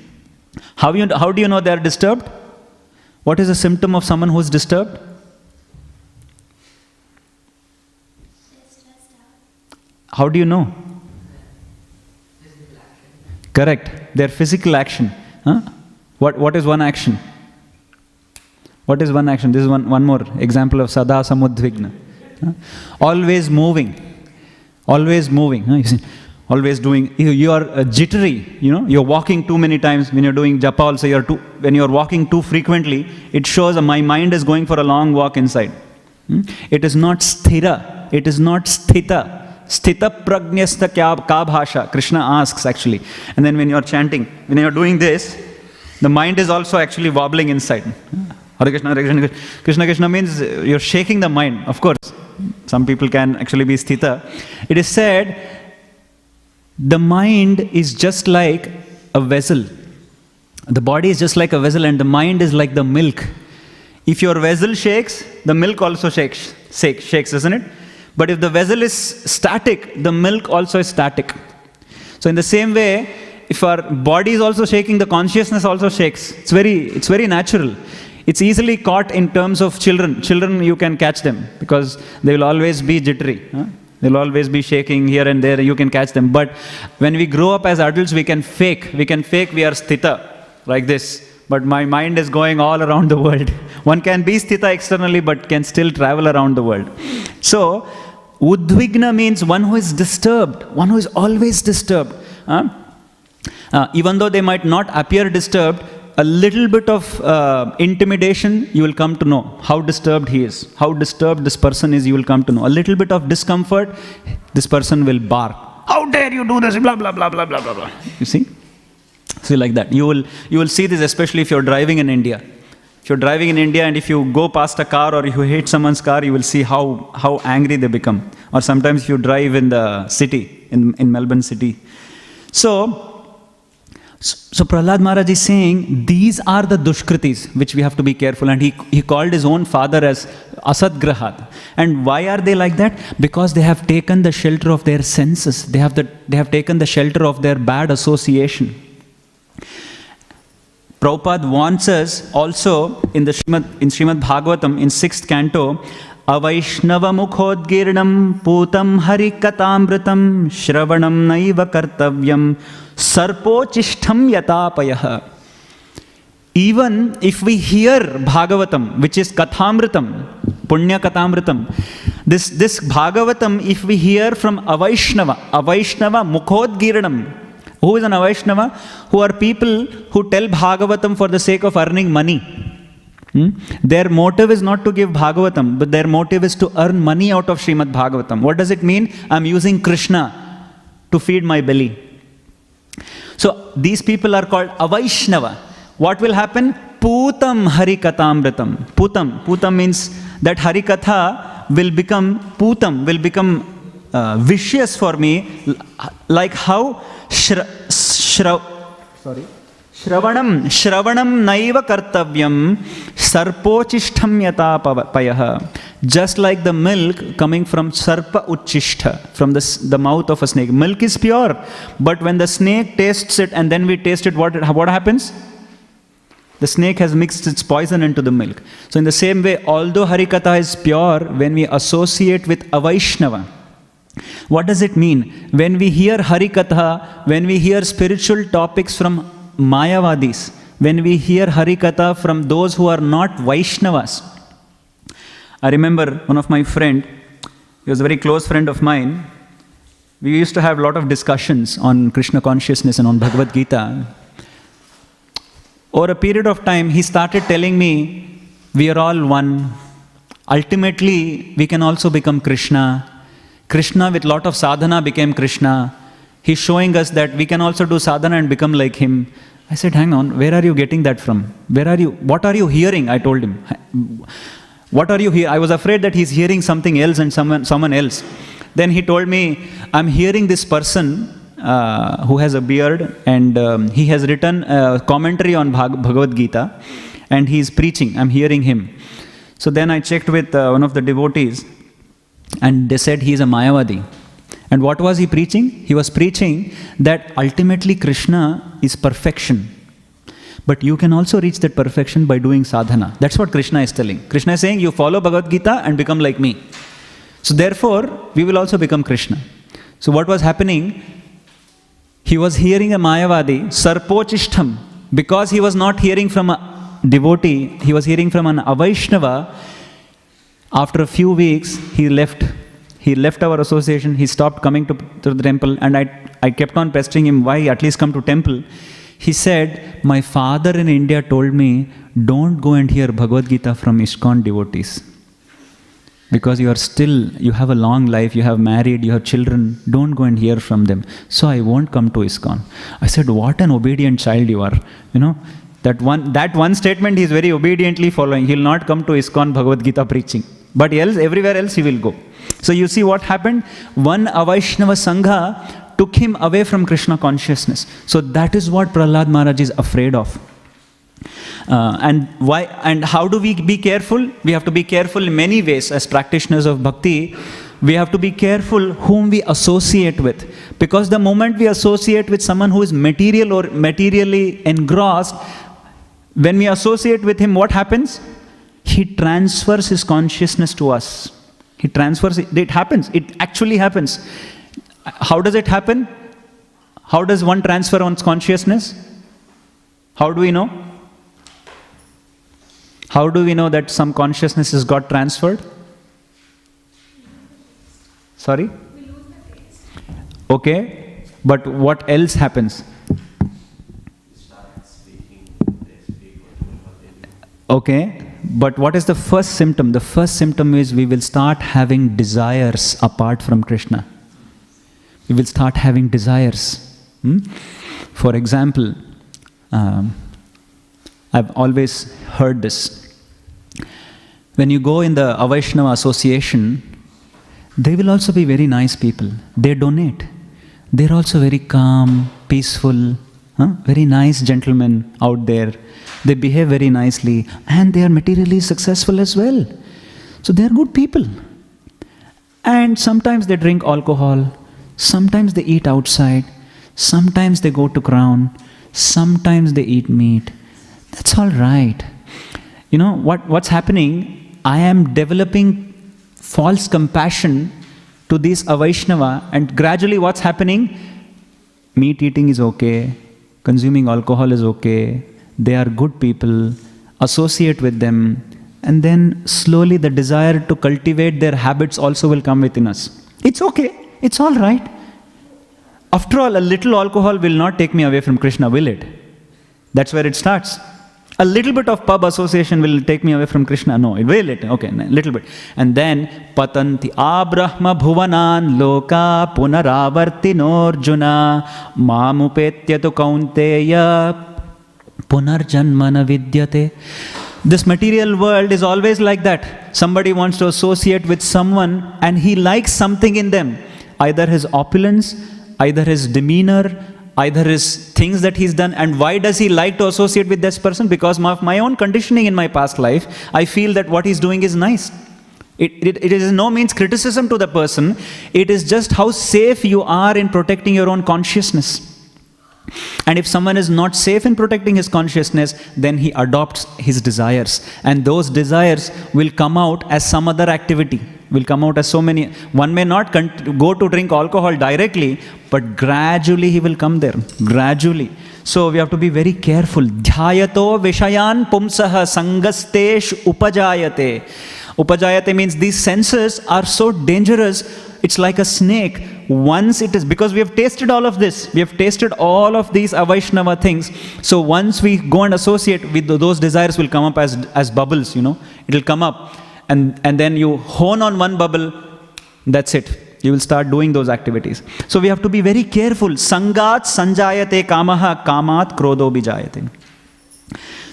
How do you know they're disturbed? What is a symptom of someone who's disturbed? How do you know? Physical action. Correct. Their physical action. Huh? What is one action? What is one action? This is one more example of sada samudvigna. Always moving. Always moving. You see, always doing. You are jittery. You know, you're walking too many times. When you're doing japa also, when you're walking too frequently, it shows my mind is going for a long walk inside. It is not sthira. It is not sthita. Sthita prajnasta ka bhasha. Krishna asks actually. And then when you're chanting, when you're doing this, the mind is also actually wobbling inside. Hare Krishna, Hare Krishna. Krishna Krishna means you're shaking the mind. Of course, some people can actually be sthita. It is said, the mind is just like a vessel. The body is just like a vessel and the mind is like the milk. If your vessel shakes, the milk also shakes, isn't it? But if the vessel is static, the milk also is static. So in the same way, if our body is also shaking, the consciousness also shakes. It's very natural. It's easily caught in terms of children. Children, you can catch them because they will always be jittery. They'll always be shaking here and there. You can catch them. But when we grow up as adults, we can fake. We can fake we are sthita, like this. But my mind is going all around the world. One can be sthita externally, but can still travel around the world. So, udvigna means one who is disturbed, one who is always disturbed. Even though they might not appear disturbed, a little bit of intimidation, you will come to know how disturbed he is. How disturbed this person is, you will come to know. A little bit of discomfort, this person will bark. How dare you do this? Blah, blah, blah, blah, blah, blah, blah. You see? See, like that. You will see this, especially if you're driving in India. If you're driving in India and if you go past a car or if you hit someone's car, you will see how angry they become. Or sometimes if you drive in the city, in Melbourne city. So Prahlad Maharaj is saying, these are the dushkritis which we have to be careful. And he called his own father as asadgrahat. And why are they like that? Because they have taken the shelter of their senses. They have taken the shelter of their bad association. Prabhupada warns us also in Śrīmad Bhāgavatam in 6th canto, Avaishnava mukhodgirnam putam harikatamritam shravanam naiva kartavyam sarpochishtham yatapayah. Even if we hear Bhagavatam, which is Kathamritam, Punya Kathamritam, this Bhagavatam, if we hear from Avaishnava mukhodgirnam. Who is an Avaishnava? Who are people who tell Bhagavatam for the sake of earning money. Their motive is not to give Bhagavatam, but their motive is to earn money out of Śrīmad Bhāgavatam. What does it mean? I'm using Krishna to feed my belly. So these people are called Avaishnava. What will happen? Putam Harikatamritam. Putam means that Harikatha will become Putam, will become vicious for me, like how Shravanam naiva kartavyam sarpochishtham yatapayah. Just like the milk coming from sarpa uchishta, from the mouth of a snake. Milk is pure, but when the snake tastes it and then we taste it, what happens? The snake has mixed its poison into the milk. So in the same way, although Harikatha is pure, when we associate with Avaishnava, what does it mean? When we hear Harikatha, when we hear spiritual topics from Mayavadis, when we hear Harikatha from those who are not Vaishnavas. I remember one of my friend, he was a very close friend of mine. We used to have a lot of discussions on Krishna consciousness and on Bhagavad Gita. Over a period of time, he started telling me, we are all one. Ultimately, we can also become Krishna. Krishna with lot of sadhana became Krishna. He's showing us that we can also do sadhana and become like him. I said, hang on, where are you getting that from? What are you hearing? I told him. What are you hearing? I was afraid that he's hearing something else and someone else. Then he told me, I'm hearing this person who has a beard and he has written a commentary on Bhagavad Gita and he's preaching. I'm hearing him. So then I checked with one of the devotees and they said he's a Mayavadi. And what was he preaching? He was preaching that ultimately Krishna is perfection. But you can also reach that perfection by doing sadhana. That's what Krishna is telling. Krishna is saying, you follow Bhagavad Gita and become like me. So therefore, we will also become Krishna. So what was happening? He was hearing a Mayavadi, Sarpochishtham. Because he was not hearing from a devotee, he was hearing from an Avaishnava. After a few weeks, he left our association, he stopped coming to the temple, and I kept on pestering him, why at least come to temple? He said, my father in India told me, don't go and hear Bhagavad Gita from ISKCON devotees. Because you have a long life, you have married, you have children, don't go and hear from them. So I won't come to ISKCON. I said, what an obedient child you are. You know, that one statement he is very obediently following. He will not come to ISKCON Bhagavad Gita preaching. But everywhere else he will go. So you see what happened? One Avaishnava Sangha took him away from Krishna consciousness. So that is what Prahlad Maharaj is afraid of. And why? And how do we be careful? We have to be careful in many ways as practitioners of bhakti. We have to be careful whom we associate with. Because the moment we associate with someone who is material or materially engrossed, When we associate with him, what happens? He transfers his consciousness to us. He transfers it. It happens. It actually happens. How does it happen? How does one transfer one's consciousness? How do we know? How do we know that some consciousness has got transferred? Sorry? Okay, but what else happens? Okay, but what is the first symptom? The first symptom is we will start having desires apart from Krishna. We will start having desires. For example, I've always heard this. When you go in the Avaishnava association, they will also be very nice people. They donate. They're also very calm, peaceful, very nice gentlemen out there. They behave very nicely and they are materially successful as well. So they are good people. And sometimes they drink alcohol, sometimes they eat outside, sometimes they go to Crown, sometimes they eat meat. That's all right. You know what's happening? I am developing false compassion to these Avaishnava, and gradually what's happening? Meat eating is okay, consuming alcohol is okay, they are good people, associate with them, and then slowly the desire to cultivate their habits also will come within us. It's okay, it's all right. After all, a little alcohol will not take me away from Krishna, will it? That's where it starts. A little bit of pub association will take me away from Krishna. No, it will. Okay, a little bit. And then, patanti abrahma bhuvanan loka punaravartinorjuna mamupetyatu kaunteya punarjanmana vidyate. This material world is always like that. Somebody wants to associate with someone and he likes something in them. Either his opulence, either his demeanor, either his things that he's done. And why does he like to associate with this person? Because of my own conditioning in my past life, I feel that what he's doing is nice. It is no means criticism to the person. It is just how safe you are in protecting your own consciousness. And if someone is not safe in protecting his consciousness, then he adopts his desires. And those desires will come out as some other activity. Will come out as so many. One may not go to drink alcohol directly, but gradually he will come there. Gradually. So we have to be very careful. Dhyayato vishayan pumsaha sangastesh upajayate. Upajayate means these senses are so dangerous. It's like a snake. Once it is, because we have tasted all of this. We have tasted all of these Avaishnava things. So once we go and associate with those desires will come up as bubbles, you know. It will come up. And then you hone on one bubble, that's it. You will start doing those activities. So we have to be very careful. Sangat sanjayate kamaha kamat krodho bijayate.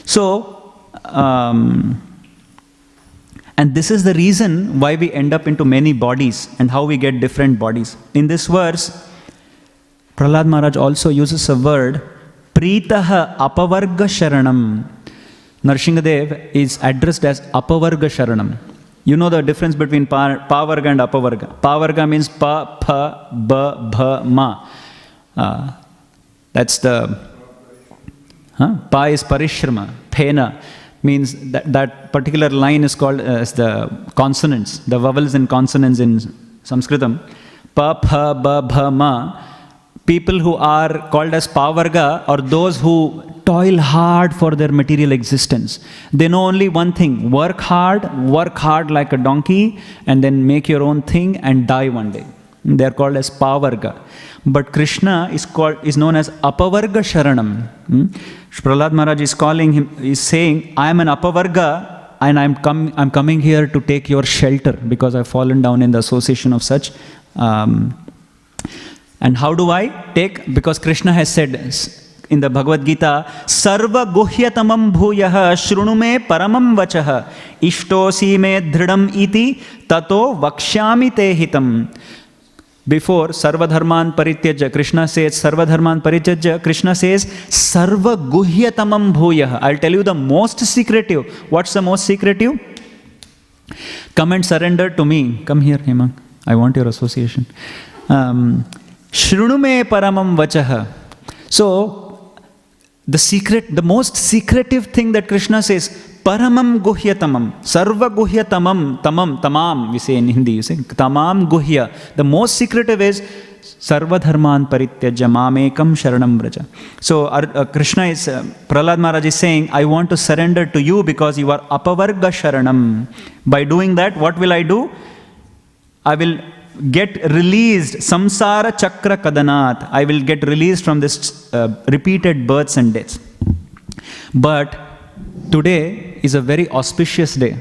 So, and this is the reason why we end up into many bodies and how we get different bodies. In this verse, Prahlad Maharaj also uses a word, Pritaha apavarga sharanam. Narsinghadev is addressed as apavarga sharanam. You know the difference between pavarga and apavarga. Pavarga means pa, pha, ba, bha, ma. That's the... Pa is parishrama. Phena means that particular line is called as the consonants, the vowels and consonants in Sanskritam. Pa, pha, ba, bha, ma. People who are called as pavarga are those who toil hard for their material existence. They know only one thing, work hard like a donkey, and then make your own thing and die one day. They are called as pavarga. But Krishna is known as apavarga sharanam. Prahlad Maharaj is saying, I am an apavarga and I'm coming here to take your shelter because I've fallen down in the association of such. And how do I take? Because Krishna has said in the Bhagavad Gita, Sarva guhyatamam bhuyaha shrunume paramam vachaha ishtosi me dhridam iti tato vakshyami te hitam. Before Sarva dharman parityajya, Krishna says Sarva dharman parityajya, Krishna says Sarva guhyatamam bhuyaha. I'll tell you the most secretive. What's the most secretive? Come and surrender to me. Come here, Hemang. I want your association. Shrunume paramam vachaha. So, the secret, the most secretive thing that Krishna says, Paramam Guhyatamam, Sarva Guhyatamam, Tamam, we say in Hindi, you say, Tamam Guhya. The most secretive is Sarva Dharman Parityajya Mamekam Sharanam Vraja. So Krishna is, Prahlad Maharaj is saying, I want to surrender to you because you are Apavarga Sharanam. By doing that, what will I do? I will get released, samsara chakra kadanat. I will get released from this repeated births and deaths. But today is a very auspicious day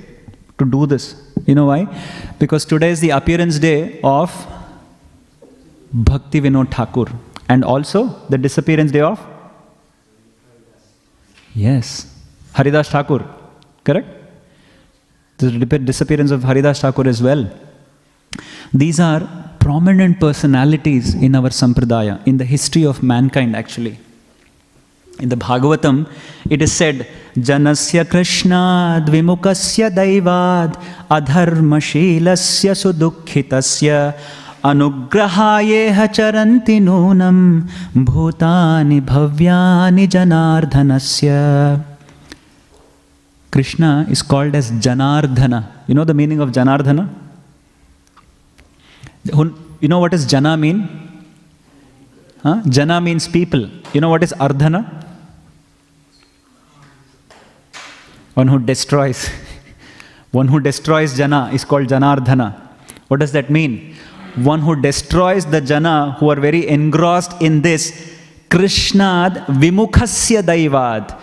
to do this. You know why? Because today is the appearance day of Bhaktivedanta Thakur, and also the disappearance day of, yes, Haridas Thakur, correct? The disappearance of Haridas Thakur as well. These are prominent personalities in our sampradaya, in the history of mankind actually. In the Bhagavatam, it is said, Janasya Krishna Dvimukasya Daivad Adharmashilasya Sudukhitasya Anugrahayeha Charanti Nunam Bhutani Bhavyani Janardhanasya. Krishna is called as Janardhana. You know the meaning of Janardhana? You know what does Jana mean? Jana means people. You know what is Ardhana? One who destroys. One who destroys Jana is called Janardhana. What does that mean? One who destroys the Jana who are very engrossed in this Krishnad Vimukhasya Daivad.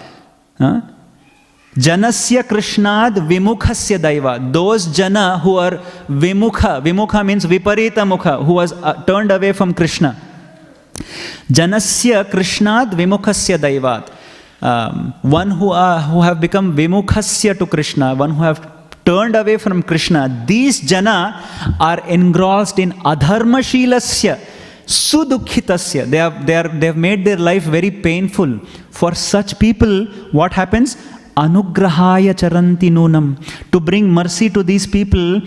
Janasya Krishnad Vimukhasya Daiva. Those Jana who are Vimukha. Vimukha means Viparita Mukha, who was turned away from Krishna. Janasya Krishnad Vimukhasya Daivat. One who have become Vimukhasya to Krishna, one who have turned away from Krishna. These Jana are engrossed in Adharmashilasya Sudukhitasya. They have made their life very painful. For such people, what happens? Anugrahaya charanti nunam. To bring mercy to these people,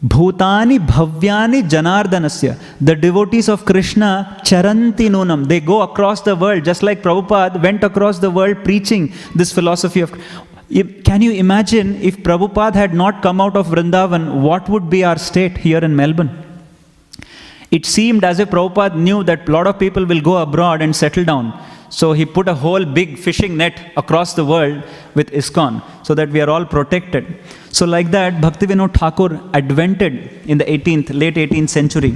Bhutani Bhavyani Janardhanasya. The devotees of Krishna, charanti nunam. They go across the world, just like Prabhupada went across the world preaching this philosophy of. Can you imagine if Prabhupada had not come out of Vrindavan, what would be our state here in Melbourne? It seemed as if Prabhupada knew that a lot of people will go abroad and settle down. So he put a whole big fishing net across the world with ISKCON so that we are all protected. So like that, Bhaktivedanta Thakur advented in the late 18th century.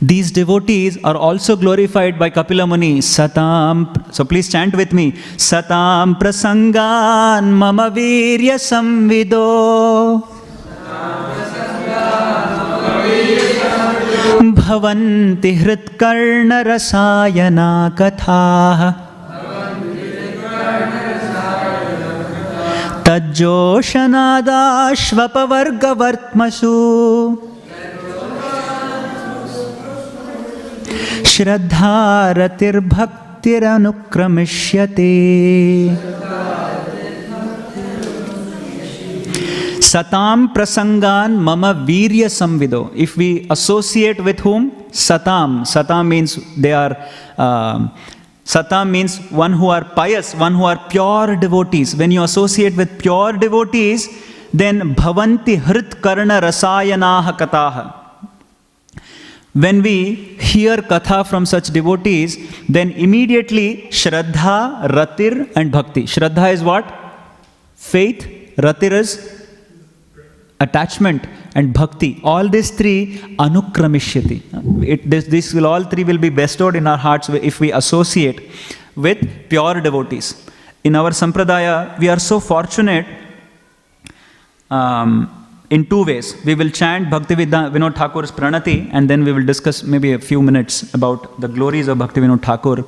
These devotees are also glorified by Kapila Muni. Satam, so please chant with me. Satam prasangan mama virya samvido. Bhavanti hritkarna rasayana katha Tajjoshanada shvapavarga vartmasu Shraddharatir bhaktiranukramishyate. Satam prasangan mama virya samvido. If we associate with whom? Satam. Satam means they are, Satam means one who are pious, one who are pure devotees. When you associate with pure devotees, then bhavanti hrit karna rasayanaha kataha. When we hear katha from such devotees, then immediately Shraddha, Ratir and Bhakti. Shraddha is what? Faith. Ratir is attachment, and Bhakti. All these three anukramishyati. This will all three will be bestowed in our hearts if we associate with pure devotees. In our sampradaya, we are so fortunate in two ways. We will chant Bhaktivedanta Thakur's Pranati, and then we will discuss maybe a few minutes about the glories of Bhaktivedanta Thakur.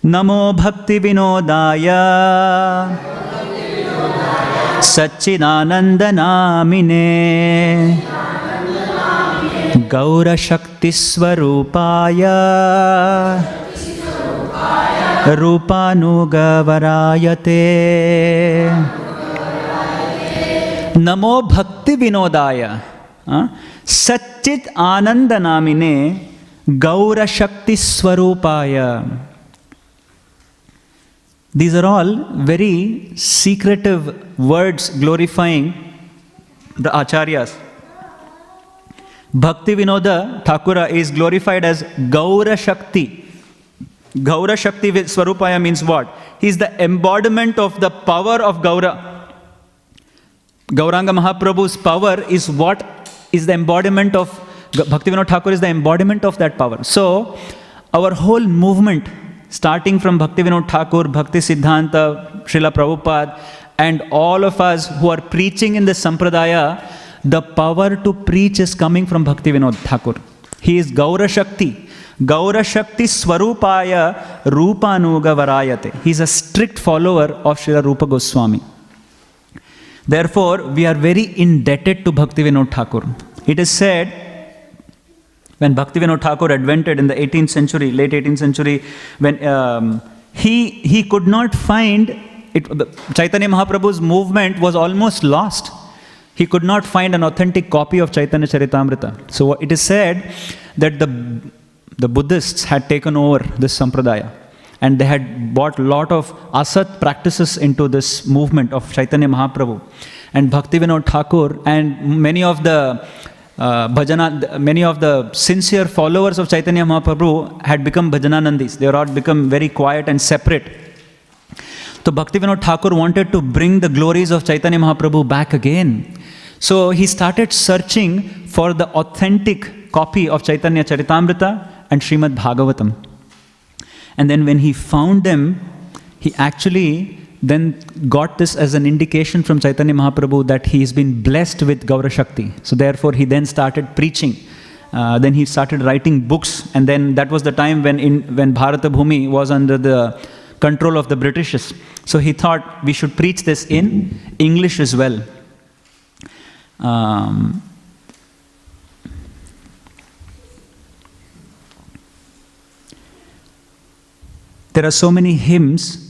Namo Bhaktivinodaya Satchidananda Namine Gaura Shakti Swarupaya Rupanugavarayate. Namo Bhakti Vinodaya Satchit Ananda Namine Gaura Shakti Swarupaya. These are all very secretive words glorifying the Acharyas. Bhaktivinoda Thakura is glorified as Gaura Shakti. Gaura Shakti Swarupaya means what? He is the embodiment of the power of Gaura. Gauranga Mahaprabhu's power is what is the embodiment of, Bhaktivinoda Thakur is the embodiment of that power. So, our whole movement, starting from Bhaktivinoda Thakur, Bhakti Siddhanta, Srila Prabhupada, and all of us who are preaching in this Sampradaya, the power to preach is coming from Bhaktivinoda Thakur. He is Gaura Shakti. Gaura Shakti Swarupaya Rupanuga Varayate. He is a strict follower of Srila Rupa Goswami. Therefore, we are very indebted to Bhaktivinoda Thakur. It is said, when Bhaktivinoda Thakur advented in the 18th century, late 18th century, when he could not find it, Chaitanya Mahaprabhu's movement was almost lost. He could not find an authentic copy of Chaitanya Charitamrita. So it is said that the Buddhists had taken over this sampradaya, and they had brought a lot of asat practices into this movement of Chaitanya Mahaprabhu. And Bhaktivinoda Thakur and many of the many of the sincere followers of Chaitanya Mahaprabhu had become Bhajananandis. They were all become very quiet and separate. So Bhaktivinoda Thakur wanted to bring the glories of Chaitanya Mahaprabhu back again. So he started searching for the authentic copy of Chaitanya Charitamrita and Śrīmad Bhāgavatam. And then when he found them, he actually then got this as an indication from Chaitanya Mahaprabhu that he has been blessed with Gaura Shakti. So therefore he then started preaching. Then he started writing books, and then that was the time when Bharata Bhumi was under the control of the Britishes. So he thought we should preach this in English as well. There are so many hymns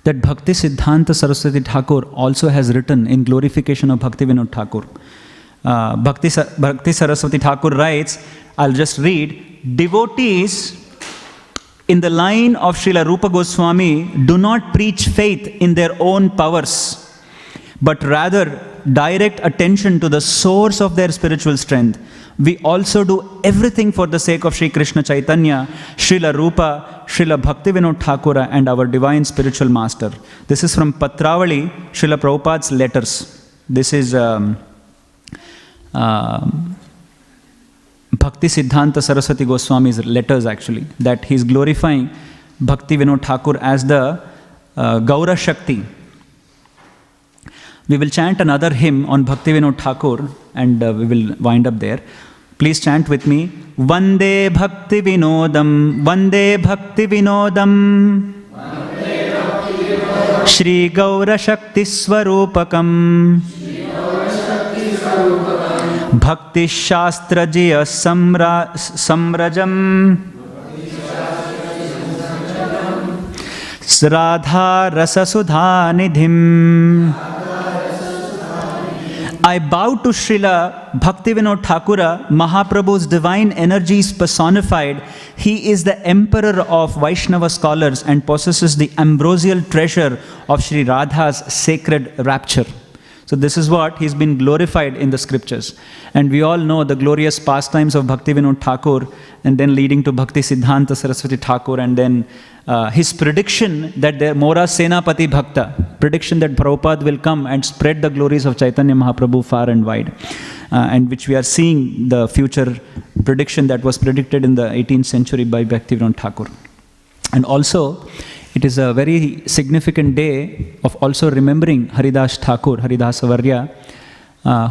that Bhakti Siddhanta Saraswati Thakur also has written in glorification of Bhaktivinoda Thakur. Bhakti Saraswati Thakur writes, I'll just read, devotees in the line of Srila Rupa Goswami do not preach faith in their own powers, but rather direct attention to the source of their spiritual strength. We also do everything for the sake of Sri Krishna Chaitanya, Srila Rupa, Srila Bhaktivinoda Thakura, and our divine spiritual master. This is from Patravali, Srila Prabhupada's letters. This is Bhakti Siddhanta Saraswati Goswami's letters actually, that he is glorifying Bhaktivinoda Thakur as the Gaura Shakti. We will chant another hymn on Bhaktivinoda Thakur, and we will wind up there. Please chant with me. Vande Bhakti Vinodam, Vande Bhakti Vinodam, Shri Gaura Shakti Swarupakam, Bhakti Shastra Jaya Samrajam, Radha Rasa Sudha Nidhim. I bow to Srila Bhaktivinoda Thakura, Mahaprabhu's divine energies personified. He is the emperor of Vaishnava scholars and possesses the ambrosial treasure of Sri Radha's sacred rapture. So this is what he's been glorified in the scriptures. And we all know the glorious pastimes of Bhaktivinoda Thakur, and then leading to Bhakti Siddhanta Saraswati Thakur, and then his prediction that the Mora Senapati Bhakta, prediction that Prabhupada will come and spread the glories of Chaitanya Mahaprabhu far and wide, and which we are seeing the future prediction that was predicted in the 18th century by Bhaktivinoda Thakur. And also, it is a very significant day of also remembering Haridas Thakur, Haridasa Varya,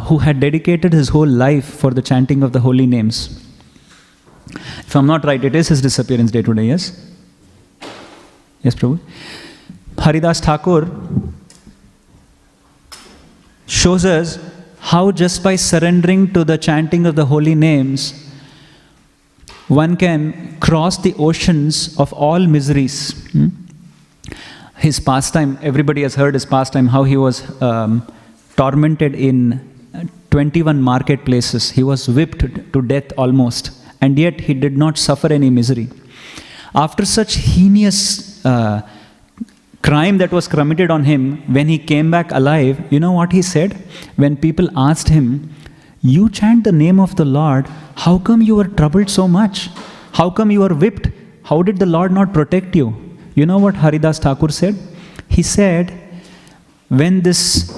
who had dedicated his whole life for the chanting of the holy names. If I'm not right, it is his disappearance day today, yes? Yes, Prabhu. Haridas Thakur shows us how just by surrendering to the chanting of the holy names, one can cross the oceans of all miseries. His pastime, everybody has heard his pastime, how he was tormented in 21 marketplaces. He was whipped to death almost, and yet he did not suffer any misery. After such heinous crime that was committed on him, when he came back alive, you know what he said? When people asked him, you chant the name of the Lord, how come you were troubled so much? How come you were whipped? How did the Lord not protect you? You know what Haridas Thakur said? He said, when this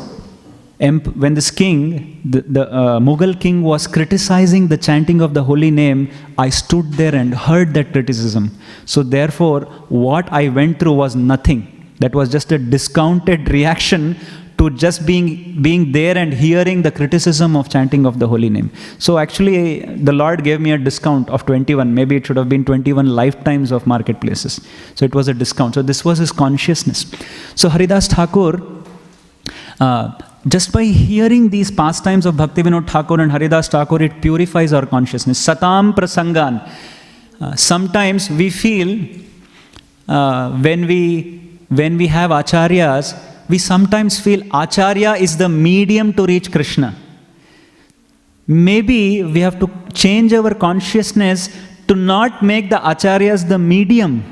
king, the Mughal king was criticizing the chanting of the holy name, I stood there and heard that criticism. So therefore, what I went through was nothing. That was just a discounted reaction to just being there and hearing the criticism of chanting of the holy name. So actually, the Lord gave me a discount of 21. Maybe it should have been 21 lifetimes of marketplaces. So it was a discount. So this was his consciousness. So Haridas Thakur, just by hearing these pastimes of Bhaktivinoda Thakur and Haridas Thakur, it purifies our consciousness. Satam prasangan. Sometimes we feel when we have acharyas, we sometimes feel Acharya is the medium to reach Krishna. Maybe we have to change our consciousness to not make the Acharyas the medium,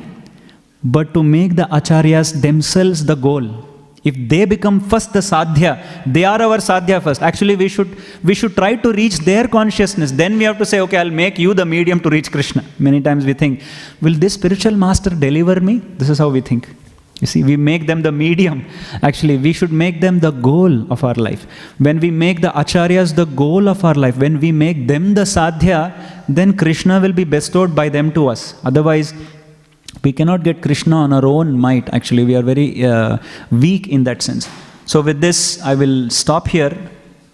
but to make the Acharyas themselves the goal. If they become first the sadhya, they are our sadhya first. Actually, we should try to reach their consciousness. Then we have to say, okay, I'll make you the medium to reach Krishna. Many times we think, will this spiritual master deliver me? This is how we think. You see, we make them the medium. Actually, we should make them the goal of our life. When we make the acharyas the goal of our life, when we make them the sadhya, then Krishna will be bestowed by them to us. Otherwise, we cannot get Krishna on our own might. Actually, we are very weak in that sense. So with this, I will stop here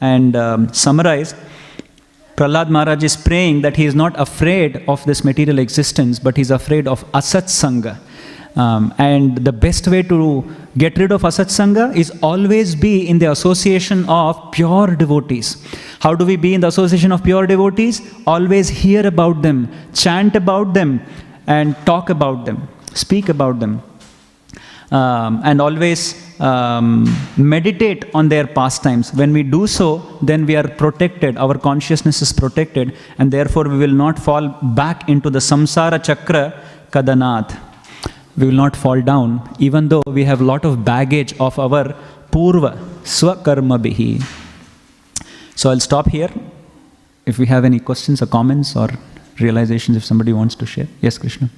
and summarize. Prahlad Maharaj is praying that he is not afraid of this material existence, but he is afraid of asat sangha. And the best way to get rid of asat sangha is always be in the association of pure devotees. How do we be in the association of pure devotees? Always hear about them, chant about them, and talk about them, speak about them. And always meditate on their pastimes. When we do so, then we are protected, our consciousness is protected, and therefore we will not fall back into the samsara chakra kadanat. We will not fall down, even though we have a lot of baggage of our purva, swakarma bihi. So I'll stop here. If we have any questions or comments or realizations, if somebody wants to share. Yes, Krishna.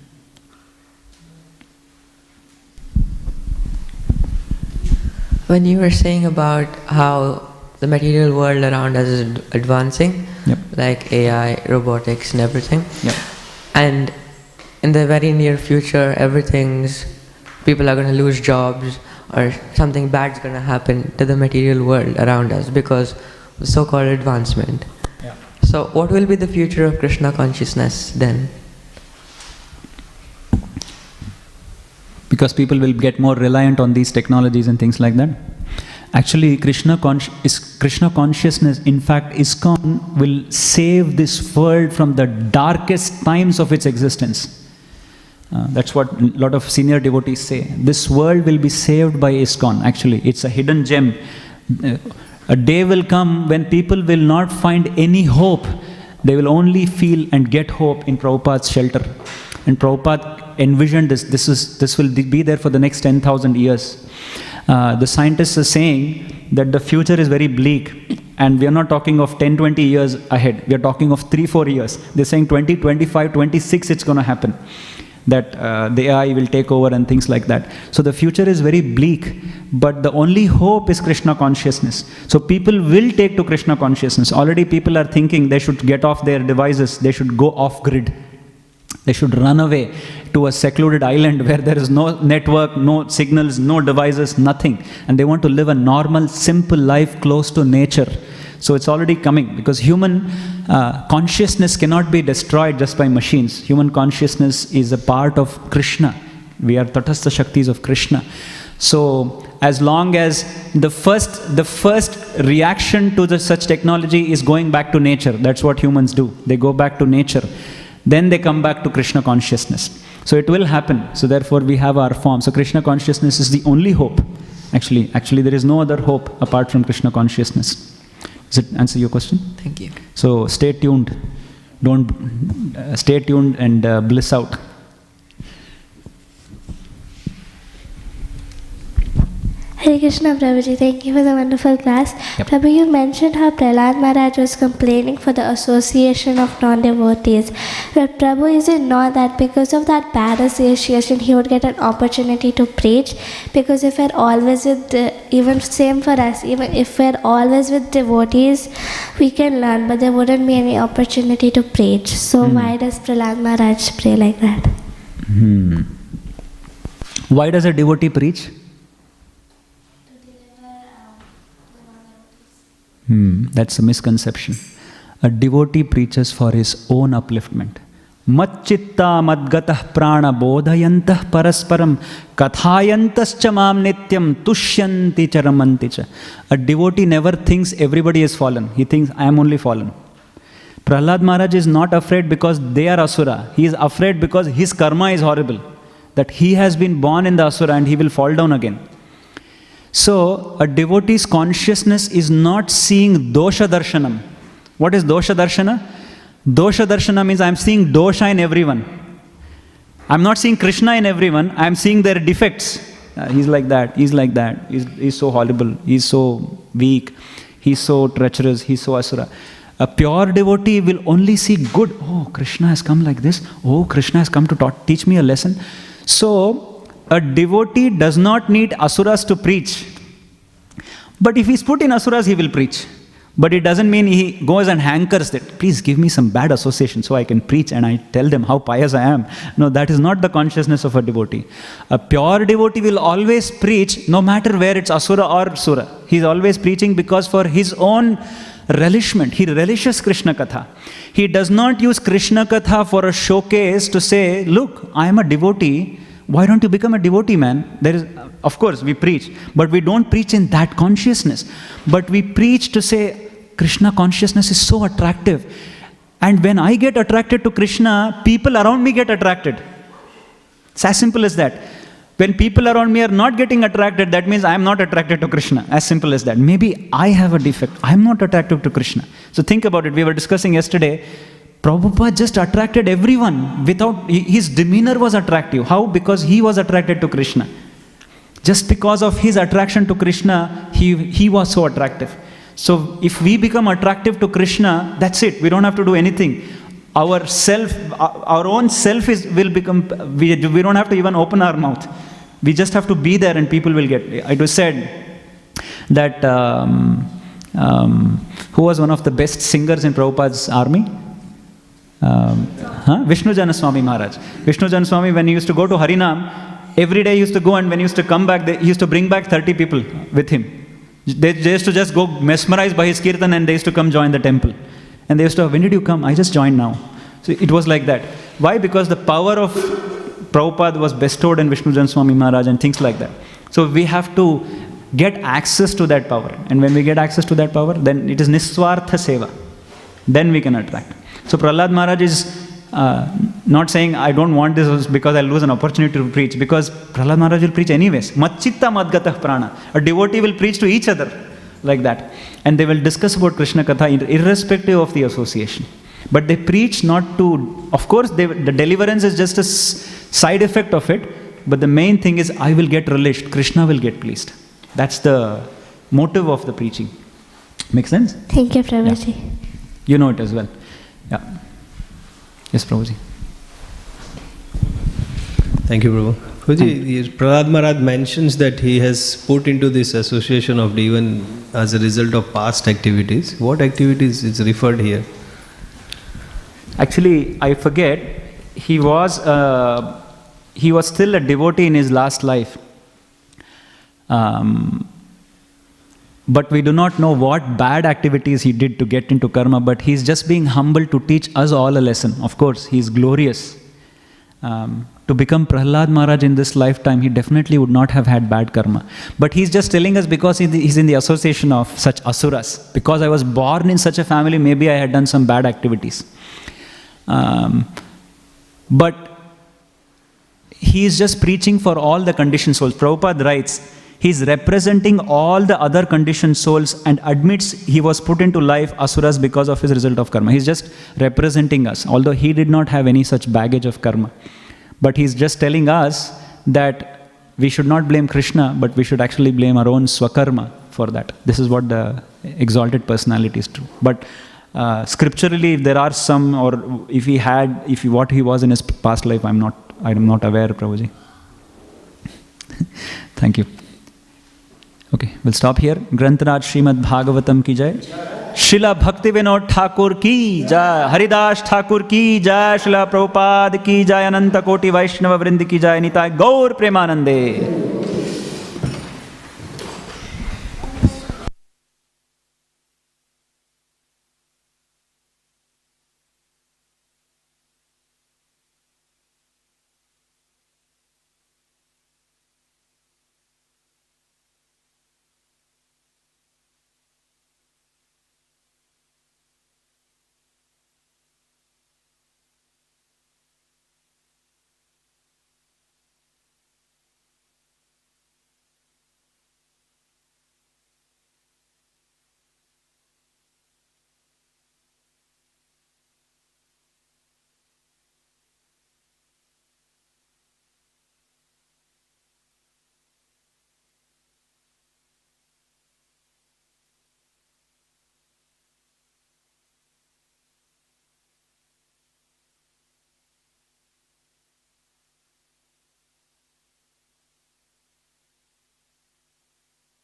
When you were saying about how the material world around us is advancing, yep, like AI, robotics and everything, yep, and in the very near future, people are going to lose jobs or something bad's going to happen to the material world around us because of so-called advancement. yeah. So what will be the future of Krishna consciousness then? Because people will get more reliant on these technologies and things like that. Actually, Krishna consciousness, in fact, ISKCON will save this world from the darkest times of its existence. That's what a lot of senior devotees say. This world will be saved by ISKCON. Actually, it's a hidden gem. A day will come when people will not find any hope. They will only feel and get hope in Prabhupada's shelter. And Prabhupada envisioned this. This will be there for the next 10,000 years. The scientists are saying that the future is very bleak. And we are not talking of 10, 20 years ahead. We are talking of 3, 4 years. They're saying 20, 25, 26 it's going to happen. That the AI will take over and things like that. So the future is very bleak, but the only hope is Krishna consciousness. So people will take to Krishna consciousness. Already people are thinking they should get off their devices, they should go off grid. They should run away to a secluded island where there is no network, no signals, no devices, nothing. And they want to live a normal, simple life close to nature. So it's already coming, because human consciousness cannot be destroyed just by machines. Human consciousness is a part of Krishna. We are Tatastha Shaktis of Krishna. So as long as the first reaction to such technology is going back to nature, that's what humans do. They go back to nature. Then they come back to Krishna consciousness. So it will happen. So therefore we have our form. So Krishna consciousness is the only hope. Actually there is no other hope apart from Krishna consciousness. Does it answer your question? Thank you. So stay tuned. Stay tuned and bliss out. Hare Krishna Prabhuji, thank you for the wonderful class. Yep. Prabhu, you mentioned how Prahlad Maharaj was complaining for the association of non-devotees. But Prabhu, is it not that because of that bad association, he would get an opportunity to preach? Because if we're always with, even same for us, even if we're always with devotees, we can learn, but there wouldn't be any opportunity to preach. So why does Prahlad Maharaj pray like that? Why does a devotee preach? That's a misconception. A devotee preaches for his own upliftment. Matchitta madgatah prana bodhayantah parasparam kathayantascha mam nityam tushyanti charamanticha. A devotee never thinks everybody is fallen. He thinks, I am only fallen. Prahlad Maharaj is not afraid because they are asura. He is afraid because his karma is horrible. That he has been born in the asura and he will fall down again. So, a devotee's consciousness is not seeing dosha darshanam. What is dosha darshana? Dosha darshana means I am seeing dosha in everyone. I am not seeing Krishna in everyone, I am seeing their defects. He's like that, he's so horrible, he's so weak, he's so treacherous, he's so asura. A pure devotee will only see good. Oh, Krishna has come like this. Oh, Krishna has come to teach me a lesson. So, a devotee does not need asuras to preach. But if he's put in asuras, he will preach. But it doesn't mean he goes and hankers that, please give me some bad association so I can preach and I tell them how pious I am. No, that is not the consciousness of a devotee. A pure devotee will always preach no matter where it's asura or sura. He's always preaching because for his own relishment, he relishes Krishna Katha. He does not use Krishna Katha for a showcase to say, look, I am a devotee. Why don't you become a devotee, man? There is, of course, we preach, but we don't preach in that consciousness. But we preach to say, Krishna consciousness is so attractive. And when I get attracted to Krishna, people around me get attracted. It's as simple as that. When people around me are not getting attracted, that means I am not attracted to Krishna. As simple as that. Maybe I have a defect. I am not attracted to Krishna. So think about it. We were discussing yesterday, Prabhupada just attracted everyone without, his demeanor was attractive. How? Because he was attracted to Krishna. Just because of his attraction to Krishna, he was so attractive. So if we become attractive to Krishna, that's it. We don't have to do anything. Our self, our own self will become, we don't have to even open our mouth. We just have to be there and people will get. It was said that, who was one of the best singers in Prabhupada's army? Vishnu Jana Swami Maharaj. Vishnu Jana Swami, when he used to go to Harinam, every day he used to go, and when he used to come back, he used to bring back 30 people with him. They used to just go mesmerized by his kirtan and they used to come join the temple. And they used to, when did you come? I just joined now. So it was like that. Why? Because the power of Prabhupada was bestowed in Vishnu Jana Swami Maharaj and things like that. So we have to get access to that power. And when we get access to that power, then it is Niswartha Seva. Then we can attract. So Prahlad Maharaj is not saying, I don't want this because I'll lose an opportunity to preach, because Prahlad Maharaj will preach anyways. Matchitta madgatah prana. A devotee will preach to each other like that. And they will discuss about Krishna Katha irrespective of the association. But they preach not to, of course, the deliverance is just a side effect of it, but the main thing is I will get relished, Krishna will get pleased. That's the motive of the preaching. Make sense? Thank you, Prabhuji. Yeah. You know it as well. Yeah. Yes, Prabhuji. Thank you, Prabhu. Prabhuji, Prahlad Maharaj mentions that he has put into this association of devotee as a result of past activities. What activities is referred here? Actually, I forget. He was still a devotee in his last life. But we do not know what bad activities he did to get into karma, but he's just being humble to teach us all a lesson. Of course, he's glorious. To become Prahlad Maharaj in this lifetime, he definitely would not have had bad karma. But he's just telling us because he's in the association of such asuras. Because I was born in such a family, maybe I had done some bad activities. But he is just preaching for all the conditioned souls. Prabhupada writes, he's representing all the other conditioned souls and admits he was put into life asuras because of his result of karma. He's just representing us, although he did not have any such baggage of karma. But he's just telling us that we should not blame Krishna, but we should actually blame our own swakarma for that. This is what the exalted personality is true. But scripturally, if there are some, or what he was in his past life, I am not aware, Prabhuji. Thank you. Okay, we'll stop here. Grantaraj Śrīmad Bhāgavatam ki jai. Srila Bhaktivedanta Thakur ki jai. Haridas Thakur ki jai. Srila Prabhupada ki jai. Ananta Koti Vaishnava Vrindi ki jai. Nitai Gaur Premanande.